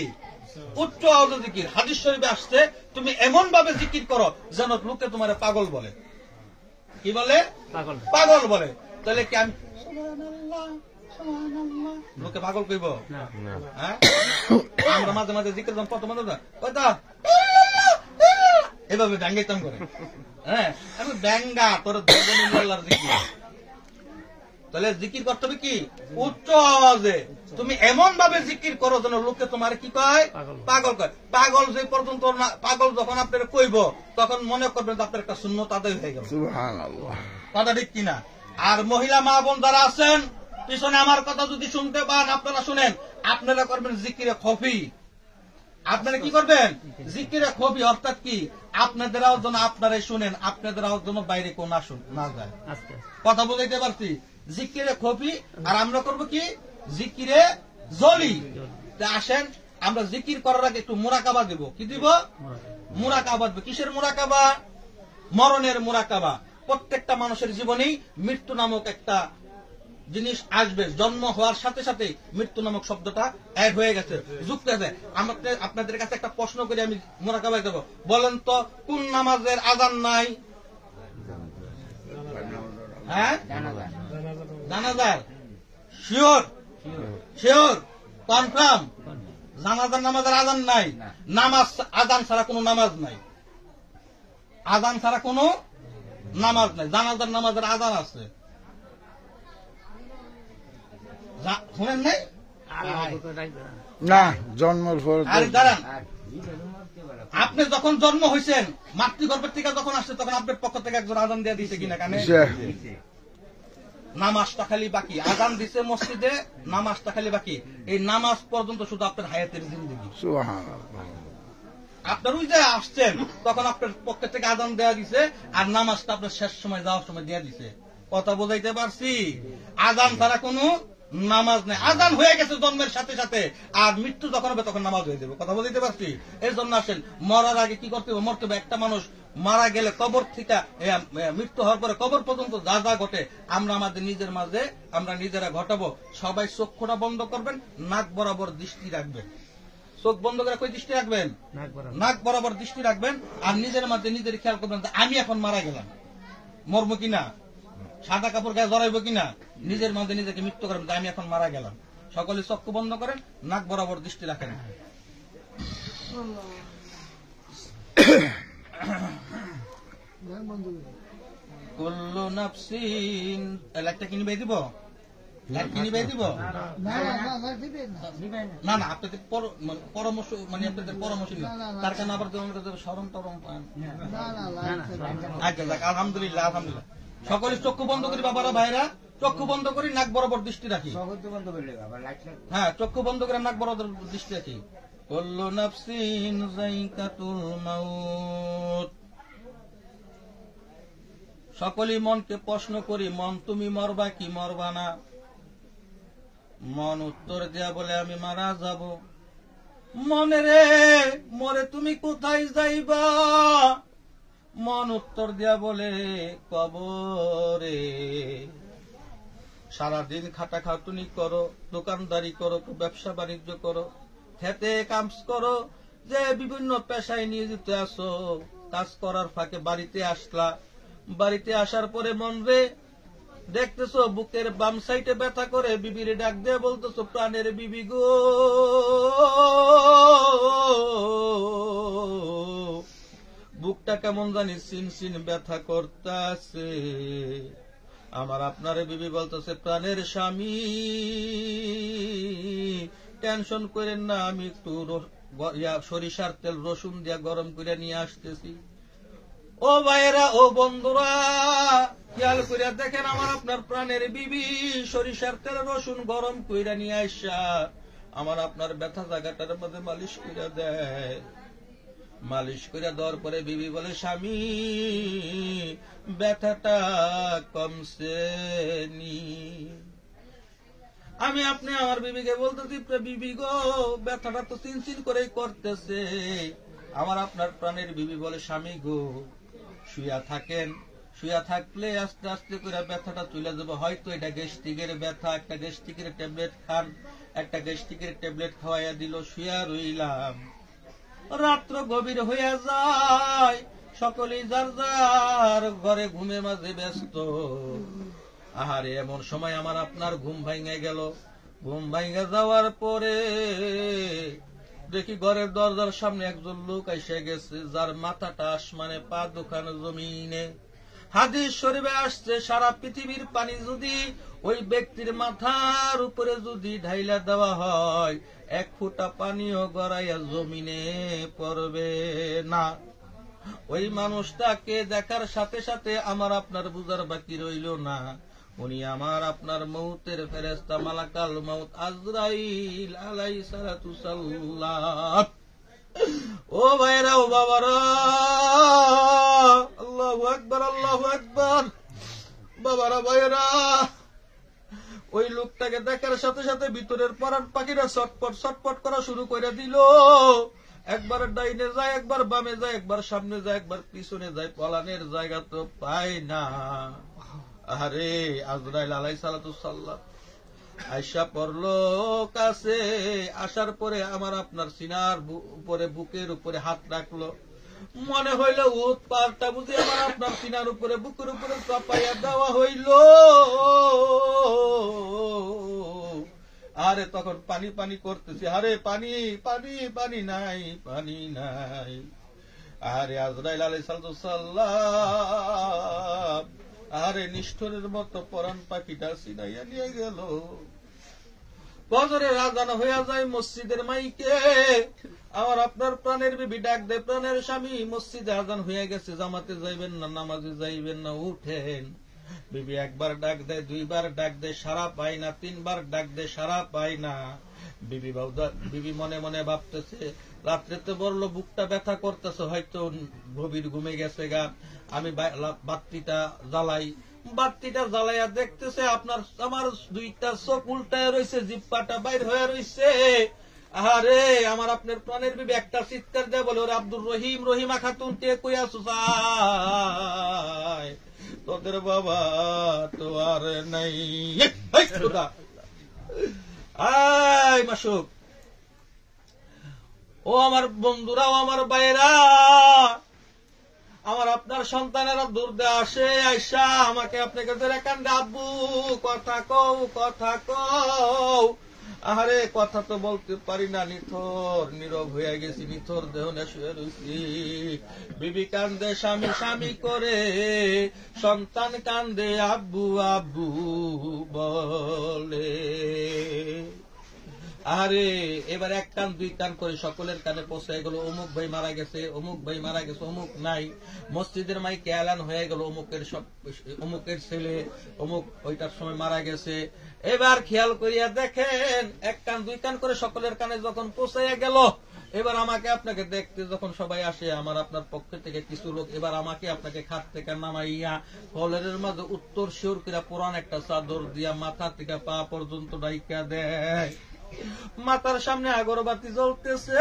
উচ্চ আওয়াজে জিকির। হাদিস শরীফে আসছে তুমি এমন ভাবে জিকির করো যেন লোকে তোমার পাগল বলে। কি বলে? পাগল বলে। তাহলে কি আমি লোকে পাগল কইব? হ্যাঁ, আমরা মাঝে মাঝে জিকির প্রথম এভাবে ব্যাঙ্গাইতাম করে। হ্যাঁ, আমি ব্যাঙ্গা তোর জিকির। তাহলে জিকির করতে হবে কি? উচ্চ আওয়াজে। তুমি এমন ভাবে জিকির করো যেন লোকে তোমার কি কয়? পাগল কয়। পাগল যে পর্যন্ত পাগল যখন আপনার কইব তখন মনে করবেন আপনার একটা সুন্নত আদায় হয়ে গেল। সুবহানাল্লাহ। কথা ঠিক কিনা? আর মহিলা মা বোন যারা আছেন পিছনে আমার কথা যদি শুনতে পান, আপনারা শুনেন, আপনারা করবেন জিকিরে খফি। আপনারা কি করবেন? জিকিরে খফি। অর্থাৎ কি? আপনাদেরও যেন আপনারাই শুনেন, আপনাদেরও যেন বাইরে কোন না যায়। কথা বুঝাইতে পারছি? জিকিরে খফি। আর আমরা করব কি? জিকিরে জলি। আসেন আমরা জিকির করার আগে একটু মুরাকাবা দিব। কি দিব? মুরাকাবা দিব। কিসের মুরাকাবা? মরণের মুরাকাবা। প্রত্যেকটা মানুষের জীবনেই মৃত্যু নামক একটা জিনিস আসবে। জন্ম হওয়ার সাথে সাথে মৃত্যু নামক শব্দটা অ্যাড হয়ে গেছে, যুক্ত আছে। আপনাদের কাছে একটা প্রশ্ন করে আমি মুরাকাবায় দেব। বলেন তো কোন নামাজের আযান নাই? হ্যাঁ, জানাজার। শিওর? শিওর? কনফার্ম? জানাজার নামাজের আযান নাই। নামাজ আযান ছাড়া কোনো নামাজ নাই। আযান ছাড়া কোনো নামাজ নাই। জানাজার নামাজের আযান আছে। শুনেন নাই? না, জন্মের পর। আরে দাঁড়ান, আপনি যখন জন্ম হয়েছেন মাতৃগর্ভের থেকে যখন আসছে তখন আপনার পক্ষ থেকে একজন আযান দিয়ে দিয়েছে কিনা কানে? নামাজটা খালি বাকি। আযান দিছে মসজিদে, নামাজটা খালি বাকি। এই নামাজ পর্যন্ত শুধু আপনার হায়াতের জিন্দেগি। আপনার ওই যে আসছেন তখন আপনার পক্ষ থেকে আযান দেওয়া দিছে, আর নামাজটা আপনার শেষ সময় যাওয়ার সময় দেওয়া দিছে। কথা বোঝাইতে পারছি? আযান ছাড়া কোনো নামাজ নেই। আযান হয়ে গেছে জন্মের সাথে সাথে, আর মৃত্যু যখন হবে তখন নামাজ হয়ে যাবে। কথা বলতে পারছি? এর জন্য আসেন মরার আগে কি করতে হবে? মরতে হবে। একটা মানুষ মারা গেলে কবর থেকে মৃত্যু হওয়ার পরে কবর পর্যন্ত যা যা ঘটে আমরা আমাদের নিজের মাঝে আমরা নিজেরা ঘটাবো। সবাই চক্ষুটা বন্ধ করবেন, নাক বরাবর দৃষ্টি রাখবেন। চোখ বন্ধ করে কই দৃষ্টি রাখবেন? নাক বরাবর দৃষ্টি রাখবেন। আর নিজের মধ্যে নিজের খেয়াল করবেন যে আমি এখন মারা গেলাম, মরবো কিনা, সাদা কাপড় গায়ে জড়াইবো কিনা, নিজের মধ্যে নিজেকে মৃত্যু করবেন যে আমি এখন মারা গেলাম। সকলে চক্ষু বন্ধ করেন, নাক বরাবর দৃষ্টি রাখেন। কুল্লু নাফসিন, লাইটটা কিনে দিব, লাইট কিনে দিব না না, আপনাদের পরামর্শ মানে আপনাদের পরামর্শ তার কারণে আবার সরম টরম পান। আচ্ছা যাক, আলহামদুলিল্লাহ আলহামদুলিল্লাহ। সকলে চক্ষু বন্ধ করি বাবারা ভাইরা, চক্ষু বন্ধ করি, নাক বরাবর দৃষ্টি রাখি। হ্যাঁ, চক্ষু বন্ধ করে নাক বরাবর দৃষ্টি রাখি। কুল্লু নাফসিন যায়কাতুল মাউত। সকলেই মনকে প্রশ্ন করি, মন তুমি মরবা কি মরবা না? মন উত্তর দেয়া বলে আমি মারা যাব। মনে রে মরে তুমি কোথায় যাইবা? মন উত্তর দেয়া বলে কবরে। সারাদিন খাটাখাটুনি করো, দোকানদারি করো, ব্যবসা বাণিজ্য করো, খেতে কাজ করো, যে বিভিন্ন পেশায় নিয়োজিত আছো, কাজ করার ফাঁকে বাড়িতে আসলা। বাড়িতে আসার পরে মন রে দেখতেছো বুকের বাম সাইডে ব্যথা করে, বিবিরে ডাক দিয়ে বলতেছো, প্রাণের বিবি গো, বুকটা কেমন জানি সিন সিন ব্যথা করতেছে। আমার আপনার বিবি বলতেছে, প্রাণের স্বামী টেনশন করেন না, আমি একটু সরিষার তেল রসুন দিয়া গরম করে নিয়ে আসতেছি। ও ভাইয়েরা, ও বন্ধুরা, খেয়াল করিয়া দেখেন, আমার আপনার প্রাণের বিবি সরিষার তেল রসুন গরম কইরা নিয়ে আসা আমার আপনার ব্যথা জায়গাটার মধ্যে মালিশ কইরা দেয়। মালিশ কইরা দেওয়ার পরে বিবি বলে, স্বামী ব্যথাটা কমছে নি? আমি আপনি আমার বিবিকে বলতেছি, বিবি গো ব্যথাটা তো চিনচিন করেই করতেছে। আমার আপনার প্রাণের বিবি বলে, স্বামী গো শুয়া থাকেন, শুয়া থাকলে আস্তে আস্তে করে ব্যথাটা চলে যাবে। হয়তো এটা গ্যাস্ট্রিকের ব্যথা, একটা গ্যাস্ট্রিকের ট্যাবলেট খান। একটা গ্যাস্ট্রিকের ট্যাবলেট খাওয়াইয়া দিল, শুয়া রইলাম। রাত্র গভীর হইয়া যায়, সকলেই যার যার ঘরে ঘুমে মাঝে ব্যস্ত। আহারে, এমন সময় আমার আপনার ঘুম ভাঙে গেল। ঘুম ভাঙে যাওয়ার পরে দেখি ঘরের দরজার সামনে একজন লোক এসে গেছে, যার মাথাটা আসমানে, পা দুখানে জমিনে। হাদিস শরীফে আসছে, সারা পৃথিবীর পানি যদি ওই ব্যক্তির মাথার উপরে যদি ঢাইলা দেওয়া হয়, 1 ফোঁটা পানিও গড়াইয়া জমিনে পড়বে না। ওই মানুষটাকে দেখার সাথে সাথে আমার আপনার বুঝার বাকি রইল না, উনি আমার আপনার মৌতের ফেরেশতা মালাকাল মৌত আজরাইল আলাইহিস সালাতু সাল্লাম। ও ভাইরা, ও বাবারা, আল্লাহু আকবার, আল্লাহু আকবার। বাবারা, ভাইরা, ওই লোকটাকে দেখার সাথে সাথে ভিতরের পরাণ পাখিরা ছটপট ছটপট করা শুরু করে দিল। একবার ডাইনে যায়, একবার বামে যায়, একবার সামনে যায়, একবার পিছনে যায়, পলানের জায়গা তো পায় না। আরে আজরাইল আলাইহিস সালাতু সাল্লাম আয়সা পড়ল কাছে। আসার পরে আমার আপনার সিনার উপরে, বুকের উপরে হাত রাখলো। মনে হইল উত পারটা বুঝে আমার আপনার সিনার উপরে, বুকের উপরে চাপাইয়া দেওয়া হইল। আরে তখন পানি পানি করতেছি, আরে পানি পানি পানি নাই, পানি নাই। আরে আজরাইল আলাইহিস সালাম আরে নিষ্ঠুরের মতো পরাণ পাখিটা ছিনাইয়া নিয়ে গেল। ফজরের আযান হইয়া যায় মসজিদের মাইকে। আমার আপনার প্রাণের বিবি ডাক দেয়, প্রাণের স্বামী মসজিদে আযান হইয়া গেছে, জামাতে যাইবেন না, নামাজে যাইবেন না, উঠেন। বিবি একবার ডাক দেয়, 2 বার ডাক দেয়, সারা পায় না, 3 বার ডাক দেয়, সারা পায় না। বিবি মনে মনে ভাবতেছে, রাত্রেতে বললো বুকটা ব্যথা করতেছে, হয়তো গভীর ঘুমে গেছে গা। আমি বাত্তিটা জ্বালাই, বাত্তিটা জ্বালাইয়া দেখতেছে আপনার আমার 2টা চোখ উল্টায় রয়েছে, জিহ্বাটা বাইর হয়ে রয়েছে। আরে আমার আপনার প্রাণের বিবি একটা চিৎকার দেয়, বলে, ওরে আব্দুর রহিম, রহিমা খাতুন, কে কই আছো? তোদের বাবা তো আর নাই। আয় মাসুক, ও আমার বন্ধুরা, ও আমার ভাইয়েরা, আমার আপনার সন্তানেরা দূর দিয়ে আসে, আইসা আমাকে আপনাকে ধরে কান্দে, আব্বু কথা কও, কথা কও। আরে কথা তো বলতে পারি না, নিথর নীরব হয়ে গেছি, নিথর দেহ না শুয়ে রয়েছি। বিবি কান্দে স্বামী স্বামী করে, সন্তান কান্দে আব্বু আব্বু বলে। আরে এবার এক কান দুই কান করে সকলের কানে পৌঁছে গেল, অমুক ভাই মারা গেছে, অমুক ভাই মারা গেছে, অমুক নাই। মসজিদের মাইকে এলান হয়ে গেল, অমুকের ছেলে অমুক ওইটার সময় মারা গেছে। এবার খেয়াল করিয়া দেখেন, এক কান দুই কান করে সকলের কানে যখন পৌঁছে গেল, এবার আমাকে আপনাকে দেখতে যখন সবাই আসে, আমার আপনার পক্ষ থেকে কিছু লোক এবার আমাকে আপনাকে খাট থেকে নামাইয়া কলের মাঝে উত্তর শিওর করে পুরান একটা চাদর দিয়া মাথা থেকে পা পর্যন্ত ডাইকা দেয়। মাথার সামনে আগরবাতি জ্বলতেছে,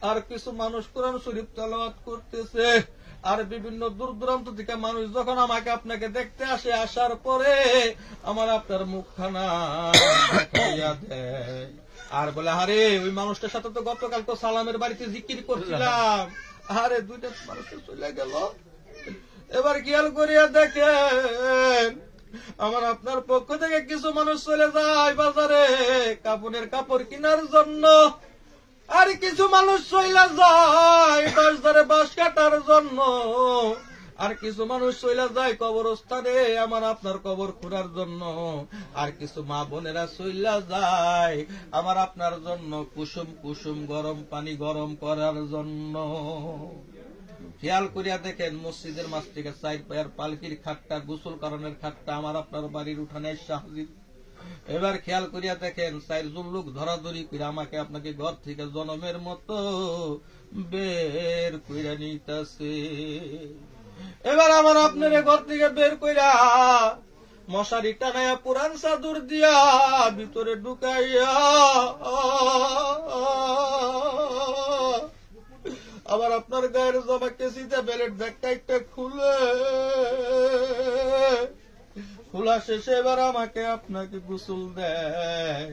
আর কিছু মানুষ কোরআন শরীফ তেলাওয়াত করতেছে। আর বিভিন্ন দূর দূরান্ত থেকে মানুষ যখন আমাকে আপনাকে দেখতে আসে, আসার পরে আমার আপনার মুখখানা দেখাইয়া দেয়, আর বলে আরে ওই মানুষটার সাথে তো গতকাল তো সালামের বাড়িতে জিকির করছিলাম, আরে দুইটা মানুষ চলে গেল। এবার খেয়াল করিয়া দেখেন, আমার আপনার পক্ষ থেকে কিছু মানুষ চলে যায় বাজারে কাপড়ের কাপড় কেনার জন্য, আর কিছু মানুষ চলে যায় বাস ধরে বাস কাটার জন্য, আর কিছু মানুষ চলে যায় কবরস্থানে আমার আপনার কবর খোঁড়ার জন্য, আর কিছু মা বোনেরা চলে যায় আমার আপনার জন্য কুসুম কুসুম গরম পানি গরম করার জন্য। খেয়াল করিয়া দেখেন, মসজিদের মাছ থেকে 4 পায়ের পালকির খাটটা, গোসল কারণের খাটটা আমার আপনার বাড়ির উঠানে হাজির। এবার খেয়াল করিয়া দেখেন, 4 জন লোক ধরাধরি করে আমাকে আপনাকে ঘর থেকে জনমের মতো বের কইরা নিতেছে। এবার আমার আপনার ঘর থেকে বের কইরা মশারি টানাইয়া পুরান চাদর দিয়া ভিতরে ঢুকাইয়া আবার আপনার গায়ের জামা কেসিতে বেলেট ব্যাগটা একটা খোলা শেষে এবার আমাকে আপনাকে গোসল দেয়।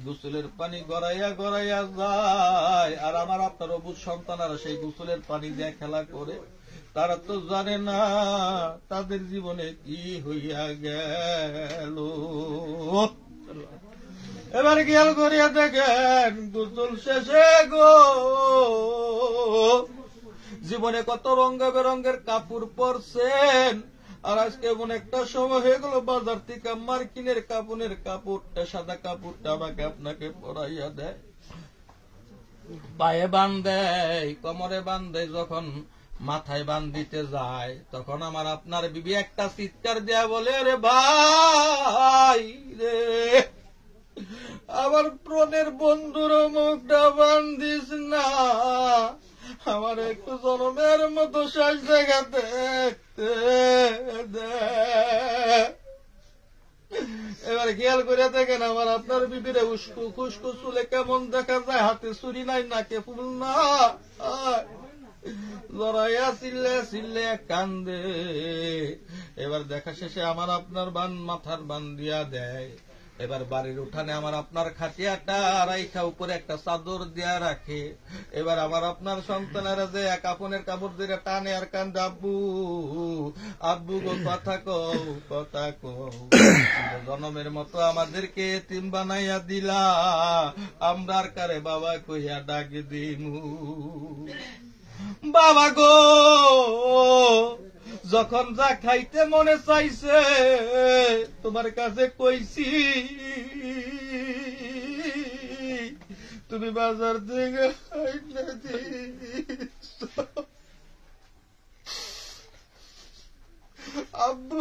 গোসলের পানি গড়াইয়া গড়াইয়া যায়, আর আমার আপনার অবুজ সন্তানারা সেই গোসলের পানি দিয়ে খেলা করে। তারা তো জানে না তাদের জীবনে কি হইয়া গেল। এবার খেয়াল করিয়া দেখেন, গোসল শেষে গো জীবনে কত রঙ বেরঙের কাপড় পরছেন, আর আজকে এমন একটা সময় হয়ে গেল বাজার থেকে মার্কিনের কাপড়ের কাপড়টা, সাদা কাপড়টা আমাকে আপনাকে পরাইয়া দেয়, পায়ে বান্ধে, কোমরে বান্ধে, যখন মাথায় বান্ধিতে যায় তখন আমার আপনার বিবি একটা চিৎকার দেয়া বলে, রে ভাই রে, আমার প্রাণের বন্ধুর মুখটা বান্ধিস না, আমার একটু জনমের মতো শ্বাস জায়গা দেখতে দে। এবার খেয়াল করে দেখেন, আমার আপনার বিবিরে উস্কু খুস্কু চুলে কেমন দেখা যায়, হাতে ছুরি নাই, নাকে ফুল না, লড়াইয়া চিল্লে চিল্লে কান্দে। এবার দেখা শেষে আমার আপনার মাথার বান দিয়া দেয়। এবার বাড়ির উঠানে আমার আপনার খাটিয়াটা রাইখা উপরে একটা চাদর দিয়া রাখে। এবার আমার আপনার সন্তানেরা যে কাপড়ের কাপড় দিয়ে টানে আর কান্দে, আব্বু আব্বু গো কথা কও, কথা কও, জনমের মতো আমাদেরকে এতিম বানাইয়া দিলা, আমরা আর কারে বাবা কইয়া ডাক দিমু। বাবা গো, যখন যা খাইতে মনে চাইছে তোমার কাছে কইছি, তুমি বাজার থেকে আব্বু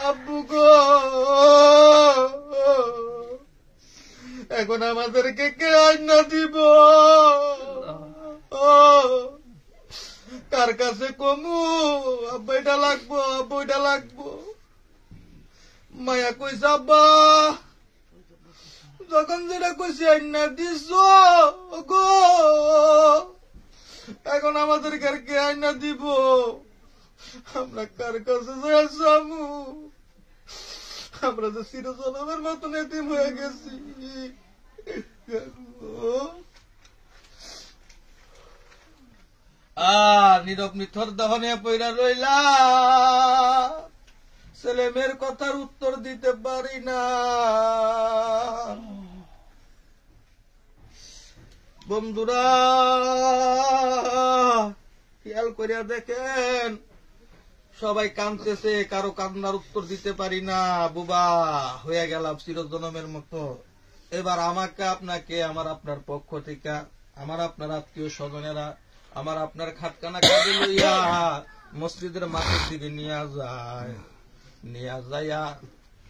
আব্বু গো, এখন আমাদেরকে কে আইনা দিব, কার কাছে কমু, আব্বা এটা লাগবো, আব্বু এটা লাগবো। মায়া কইছে, আব্বা যখন যেটা কইছি আইনা দিস গো, এখন আমাদের কার কে আইনা দিব, আমরা কার কাছে যামু, আমরা যে চিরজনমের মতন এতিম হয়ে গেছি। নীরব নিথর দহনে পইরা রইলা, ছেলে মেয়ের কথার উত্তর দিতে পারি না। বন্ধুরা খেয়াল করিয়া দেখেন, সবাই কাঁদতেছে, কারো কান্নার উত্তর দিতে পারি না। বুবা হয়ে গেলাম চিরজনমের মতো। এবার আমাকে আপনাকে আমার আপনার পক্ষ থেকে আমার আপনার আত্মীয় স্বজনেরা আমার আপনার খাটকানা কাজে লইয়া মসজিদের মাঠের দিকে নিয়ে যাইয়া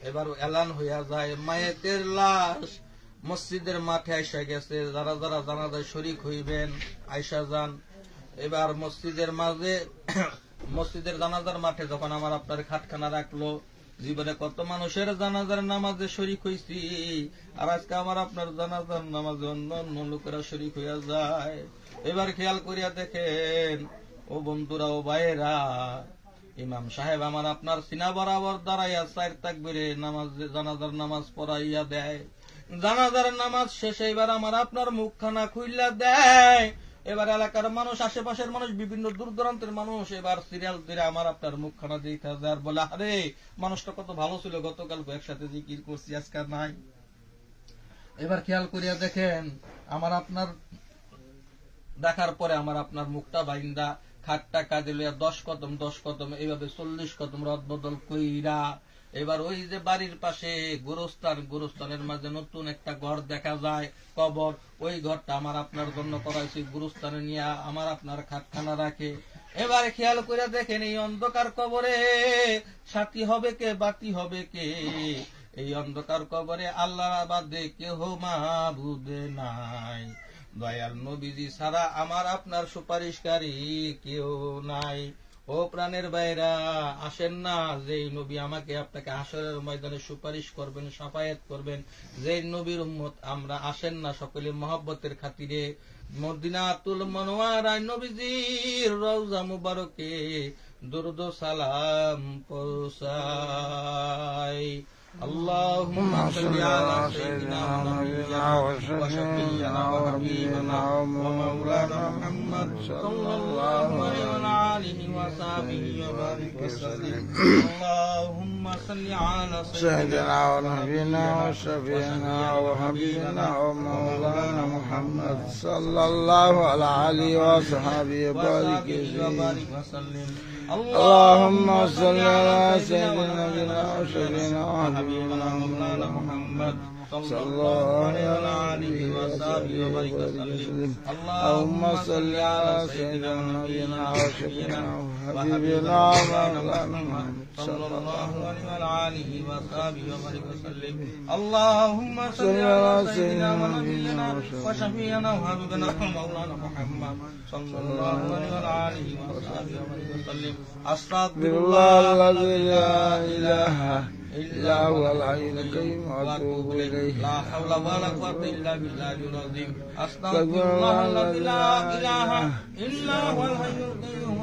এবার এলান হইয়া যায়, মায়েতের লাশ মসজিদের মাঠে আইসা গেছে। যারা যারা জানাজায় শরীক হইবেন আইসা যান। এবার মসজিদের মাঝে মসজিদের জানাজার মাঠে যখন আমার আপনার খাটখানা রাখলো, জীবনে কত মানুষের জানাজার নামাজে শরীক হইছি, আর আজকে আমার আপনার জানাজার নামাজে অন্য অন্য লোকেরা শরীক হইয়া যায়। এবার খেয়াল করিয়া দেখেন ও বন্ধুরা ও ভাইয়েরা, ইমাম সাহেব আমার আপনার সিনা বরাবর দাঁড়াইয়া 4 তাকবীরে জানাজার নামাজ পড়াইয়া দেয়। জানাজার নামাজ শেষে এবার আমার আপনার মুখখানা খুইলা দেয়। এবার এলাকার মানুষ, আশেপাশের মানুষ, বিভিন্ন দূর দূরান্তের মানুষ এবার সিরিয়াল ধরে আমার আপনার মুখখানা দেখা যায় আর বলে, আরে মানুষটা কত ভালো ছিল, গতকাল একসাথে জিকির করছি, আজকাল নাই। এবার খেয়াল করিয়া দেখেন আমার আপনার দেখার পরে আমার আপনার মুখটা বাইন্দা খাটটা কাজে লইয়া 10 কদম এইভাবে 40 কদম রদ বদল কইরা এবার ওই যে বাড়ির পাশে গোরস্থানের মাঝে নতুন একটা ঘর দেখা যায়, কবর। ওই ঘরটা আমার আপনার জন্য করাইছি, গোরস্থানে নিয়ে আমার আপনার খাটখানা রাখে। এবারে খেয়াল করে দেখেন এই অন্ধকার কবরে সাথী হবে কে, বাতি হবে কে? এই অন্ধকার কবরে আল্লাহ বাদে কেহ মাবুদে নাই, দয়াল নবীজি ছাড়া আমার আপনার সুপারিশকারী কেউ নাই। ও প্রাণের ভাইরা, আসেন না, যেই নবী আমাকে আপনাকে হাসরের ময়দানে সুপারিশ করবেন, শাফায়াত করবেন, যেই নবীর উম্মত আমরা, আসেন না সকলে মহব্বতের খাতিরে মদিনাতুল মুনাওয়ারায় নবীজির রওজা মুবারকে দুরুদ ও সালাম পৌঁছাই। اللهم صل على سيدنا ونبينا وشفيعنا وحبيبنا ومولانا محمد صلى الله عليه وصحبه وبارك وسلم. اللهم صل على سيدنا ونبينا وشفيعنا وحبيبنا ومولانا محمد صلى الله عليه وصحبه وبارك وسلم. اللهم صل على سيدنا وشفيعنا وحبيبنا مولانا محمد صلى الله عليه وصحبه وبارك وسلم. اللهم صل على سيدنا ونبينا وشفيعنا وحبيبنا مولانا محمد صلى الله عليه وصحبه وبارك وسلم. اللهم صل على سيدنا ونبينا وشفيعنا وحبيبنا مولانا محمد صلى الله عليه وصحبه وبارك وسلم. استغفر الله الذي لا اله إلا هو الحي القيوم وأتوب إليه. لا حول ولا قوة إلا بالله العظيم. أستغفر الله الذي لا إله إلا هو الحي القيوم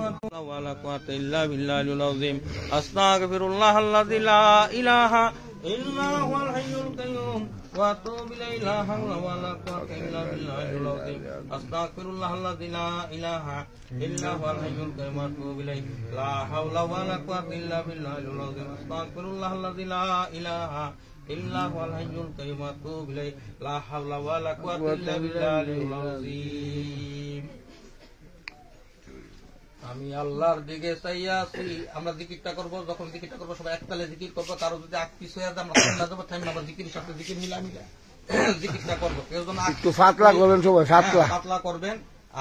ولا قوة إلا بالله العظيم. أستغفر الله الذي لا إله إلا هو الحي القيوم وأتوب إليه. لا حول ولا قوة إلا بالله العظيم. أستغفر الله الذي لا إله إلا هو الحي القيوم وأتوب إليه. لا حول ولا قوة إلا بالله العظيم. أستغفر الله الذي لا إله إلا هو الحي القيوم وأتوب إليه. لا حول ولا قوة إلا بالله العظيم. আমি আল্লাহর দিকে চাইয়া আছি। আমরা জিকিরটা করবো, যখন জিকিরটা করবো সবাই একতালে জিকির করবো। কারো যদি আঁকপিস হয়ে যায় আমরা যাবো, আমরা জিকির সাথে জিকির মিলামিলা জিকিরটা করবো। কেউ যেন একটু ফাতলা করবেন, সবাই ফাতলা করবেন।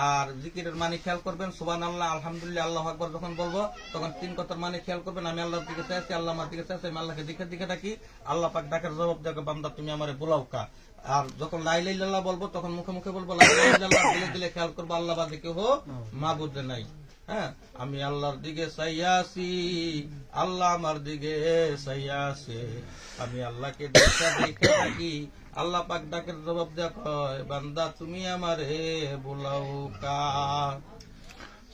আর জিকিরের মানে খেয়াল করবেন, সুবহানাল্লাহ, আলহামদুলিল্লাহ, আল্লাহু আকবার যখন বলবো তখন 3 কথার মানে খেয়াল করবেন। আমি আল্লাহর দিকে চাইছি, আল্লাহ আমার দিকে চাইছি, আমি আল্লাহকে দিকে ডাকি। আল্লাহ পাক ডাকের জবাব দেবে, বান্দা তুমি আমারে বোলাও কা। আর যখন লা ইলাহা ইল্লাল্লাহ বলবো তখন মুখে মুখে বলবো লা ইলাহা ইল্লাল্লাহ, দিলে দিলে খেয়াল করবো আল্লাহ বাদে কেউ মাবুদ নাই। হ্যাঁ, আমি আল্লাহর দিকে চাইয়া আছি, আল্লাহ আমার দিকে চাইয়া আছে। আমি আল্লাহকে দেখে থাকি, আল্লাহ পাক ডাকের জবাব দেয়, বান্দা তুমি আমারে বোলাও কা।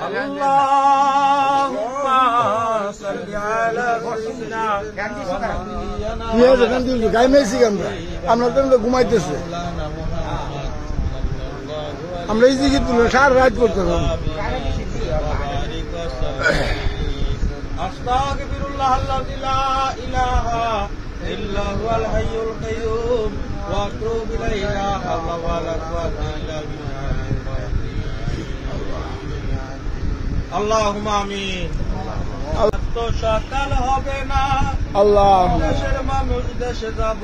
اللهم صل على سيدنا আমরা তো ঘুমাইতেছে আমরা এই দিকে তুলে সার রাত করতেছিলাম আস্তাগফিরুল্লাহ আল্লাযী লা ইলাহা ইল্লা হুয়াল হাইয়ুল কাইয়্যুম ওয়া আতুবু ইলাইহি লা হাওলা ওয়া লা কুওয়াতা ইল্লা বিল্লাহ আল্লাহুম্মা আমিন তো সকাল হবে না আল্লাহ দেশের মানুষ দেশে যাব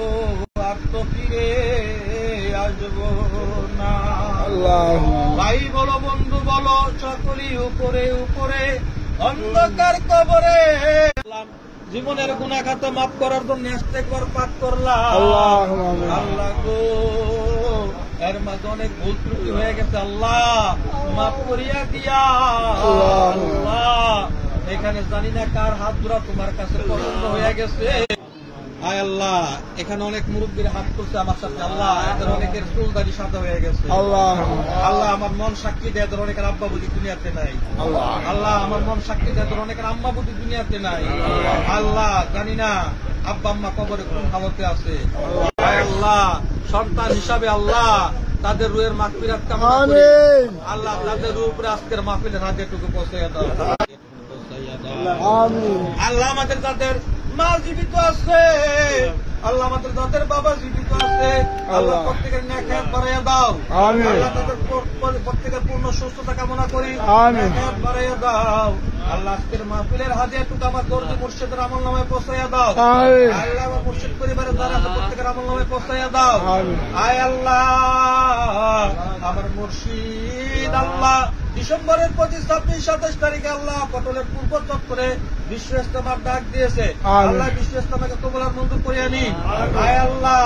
আর তো ফিরে আসবো না আল্লাহ ভাই বলো বন্ধু বলো সকলেই উপরে উপরে অন্ধকার কবরে জীবনের গুনাহ খাতা মাফ করার জন্য ইস্তেগফার পাঠ করলাম আল্লাহ গো এর মাঝে অনেক ভুল ত্রুটি হয়ে গেছে আল্লাহ মাফ করিয়া দিয়া আল্লাহ এখানে জানি না কার হাত ধরা তোমার কাছে পছন্দ হয়ে গেছে আয় আল্লাহ এখানে অনেক মুরব্বীর হাত করছে আমার সাথে আল্লাহ এদের অনেকের চুল দাড়ি সাদা হয়ে গেছে আল্লাহ আল্লাহ আমার মন সাক্ষী দেয় এদের অনেকের আব্বা বুদ্ধি দুনিয়াতে নাই আল্লাহ আমার মন সাক্ষী দেয় এদের অনেকের আম্মা বুদ্ধি দুনিয়াতে নাই আল্লাহ জানি না আব্বা আম্মা কবরে কোন হালতে আছে আয় আল্লাহ সন্তান হিসাবে আল্লাহ তাদের রুহের মাগফিরাত কামনা করি আল্লাহ তাদের রূহ উপরে আজকের মাহফিলের হাতেটুকু পৌঁছাইয়া দাও আল্লাহ আমাদের তাদের মা জীবিত আছে আল্লাহ আমাদের তাদের বাবা জীবিত আছে আল্লাহ প্রত্যেকের নেক বাড়াইয়া দাও আল্লাহ তাদের প্রত্যেকের পূর্ণ সুস্থতা কামনা করি নেক বাড়াইয়া দাও আল্লাহ আজকের মাহফিলের হাদিয়াটুকু আমার দর্জি মুর্শিদের আমলনামায় পৌঁছাইয়া দাও আল্লাহ আমার মুর্শিদ পরিবারের যারা আছে প্রত্যেকের আমলনামায় পৌঁছাইয়া দাও আয় আল্লাহ আমার মুর্শিদ আল্লাহ ডিসেম্বরের 25-26 তারিখে আল্লাহ পটলের পূর্ব চত্বরে বিশ্ব ইজতেমার ডাক দিয়েছে আল্লাহ বিশ্ব ইজতেমাকে কবুল আর মঞ্জুর করে আনি আয় আল্লাহ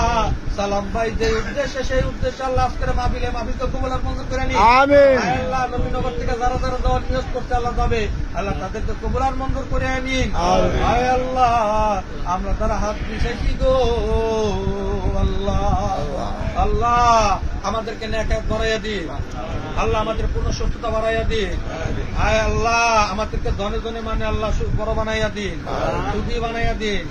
সালাম ভাই যে উদ্দেশ্যে সেই উদ্দেশ্যে আল্লাহ আজকের মাহফিলকে কবুল আর মঞ্জুর করে আনি আমিন আয় আল্লাহ নবীনগর থেকে যারা যারা যাওয়ার নিয়োগ করতে আল্লাহ যাবে আল্লাহ তাদেরকে কবুল আর মঞ্জুর করে আনি আয় আল্লাহ আমরা তারা হাত মিশাইছি গো আল্লাহ আল্লাহ আমাদেরকে নেক বাড়াইয়া দিন আল্লাহ আমাদের পূর্ণ সুস্থতা বাড়াইয়া দিন আয় আল্লাহ আমাদেরকে ধনে ধনে মানে আল্লাহ বড় বানাইয়া দিন সুখী বানাইয়া দিন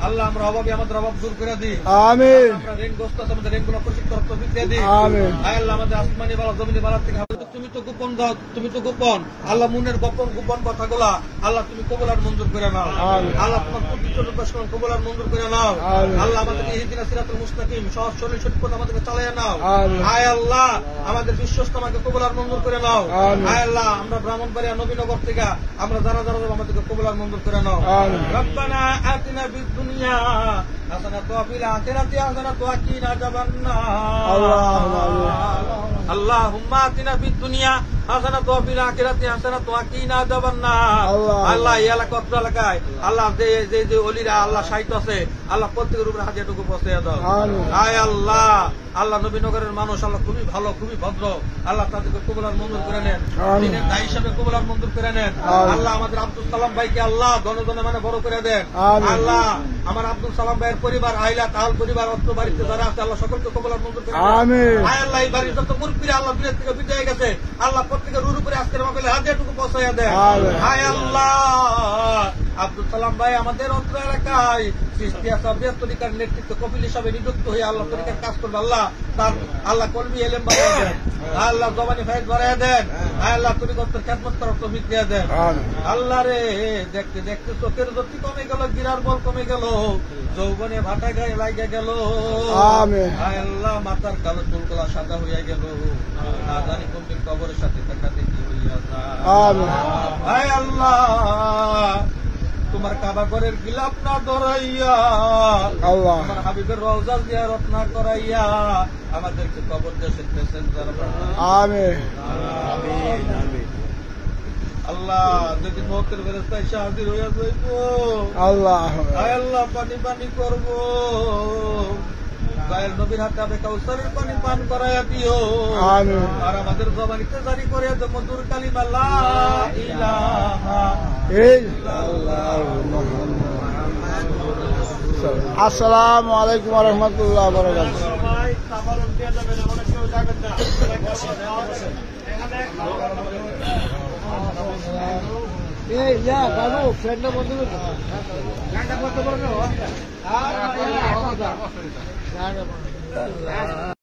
আল্লাহ আমরা অভাবী আমাদের অভাব দূর করে দিন আমিন আমরা ঋণগ্রস্ত আছে আমাদের ঋণগুলো পরিশোধ করার তৌফিক দিয়ে দিন আমিন আয় আল্লাহ আমাদের আসমানি বালা জমিনি বালা থেকে তুমি তো গোপন দাও তুমি তো গোপন আল্লাহ মনের গোপন কথাগুলা আল্লাহ তুমি কবুল আর মঞ্জুর করে নাও আল্লাহ তোমার পবিত্র রূপে কবুল আর মঞ্জুর করে নাও আল্লাহ আমাদেরকে ইহদিনাস সিরাতুল মুস্তাকিম সহজ সরল সঠিক পথে আমাদেরকে চালাইয়া নাও আয় আল্লাহ আমাদের বিশ্বস্তমাকে কবুল আর মঞ্জুর করে নাও আয় আল্লাহ আমরা ব্রাহ্মণবাড়িয়া নবীনগর থেকে আমরা যারা যারা আমাদেরকে কবুল আর মঞ্জুর করে নাও রব্বানা আতিনা ফিদ দুনিয়া হাসানাতাও ওয়া ফিল আখিরাতি হাসানাতাও ওয়া কিনা আযাবান্নার আল্লাহুম্মা আতিনা ফিদ দুনিয়া হাসানাতাও ওয়া ফিল আখিরাতি হাসানাতাও ওয়া কিনা আযাবান্নার আল্লাহ এই এলাকায় আল্লাহ যে ওলিরা আল্লাহ সাহিত্য আছে আল্লাহ প্রত্যেকের উপরে হাতিয়াটুকু পৌঁছাইয়া দাও আয় আল্লাহ আল্লাহ নবীনগরের মানুষ আল্লাহ খুবই ভালো খুবই ভদ্র আল্লাহ তাদেরকে কবুল আর মঞ্জুর করে নেন দিনের দায়ী হিসাবে কবুল আর মঞ্জুর করে নেন আল্লাহ আমাদের আব্দুল সালাম ভাইকে আল্লাহ দনে দনে মানে বড় করে দেন আল্লাহ আমার আব্দুল সালাম ভাইয়ের পরিবার আইলা তাহল পরিবার অত্র বাড়িতে যারা আছে আল্লাহ সকলকে কবুল আর মঞ্জুর করে নেন আয় আল্লাহ এই বাড়ির যত মুরব্বিরা আল্লাহ দুনিয়া থেকে বিদায় গেছে আল্লাহ প্রত্যেকের রুর উপরে আজকের মাহফিলে হাতিয়াটুকু পৌঁছাইয়া দেন আয় আল্লাহ আব্দুল সালাম ভাই আমাদের অত্র এলাকায় চিশতিয়া সাবিয়া তরিকার নেতৃত্ব কপিল হিসাবে নিযুক্ত হয়ে আল্লাহ তরিকার কাজ করবে আল্লাহ তার আল্লাহ কলমি এলেম বাড়াইয়া দেন আল্লাহ জবানি ফাইজ বাড়াইয়া দেন আল্লাহ তরিকতের খেদমত করার তৌফিক দিয়ে দেন আল্লাহ রে দেখতে দেখতে চোখের জ্যোতি কমে গেল গিরার বল কমে গেল যৌবনে ভাটা গায়ে লাগিয়া গেল আল্লাহ মাথার কালো চুলগুলা সাদা হইয়া গেল না জানি কোনদিন কবরের সাথে দেখা দেখি হইয়া যায় আল্লাহ তোমার কাবা ঘরের গিলাপ না ধরাইয়া আল্লাহ আমার হাবিবের রওজা জিয়ারত না করাইয়া আমাদেরকে কবর দেশের প্যাসেঞ্জার আমিন আমিন আমিন আল্লাহ যদি মৌতের ফেরেশতা এসে হাজির হইয়া যাইব আল্লাহ আয় আল্লাহ পানি পানি করব গায়ের নবীর হাতে আবে কাউসারের পানি পান করাইয়া দিও আমিন আর আমাদের জবানিতে জারি করে দাও মধুর কালিমা লা ইলাহা ইল্লাল্লাহ মুহাম্মাদুর আসসালামু আলাইকুম ওয়া রাহমাতুল্লাহি ওয়া বারাকাতুহু। এই যা কারো ফ্রেন্ডটা বন্ধ করতে গানটা বন্ধ করো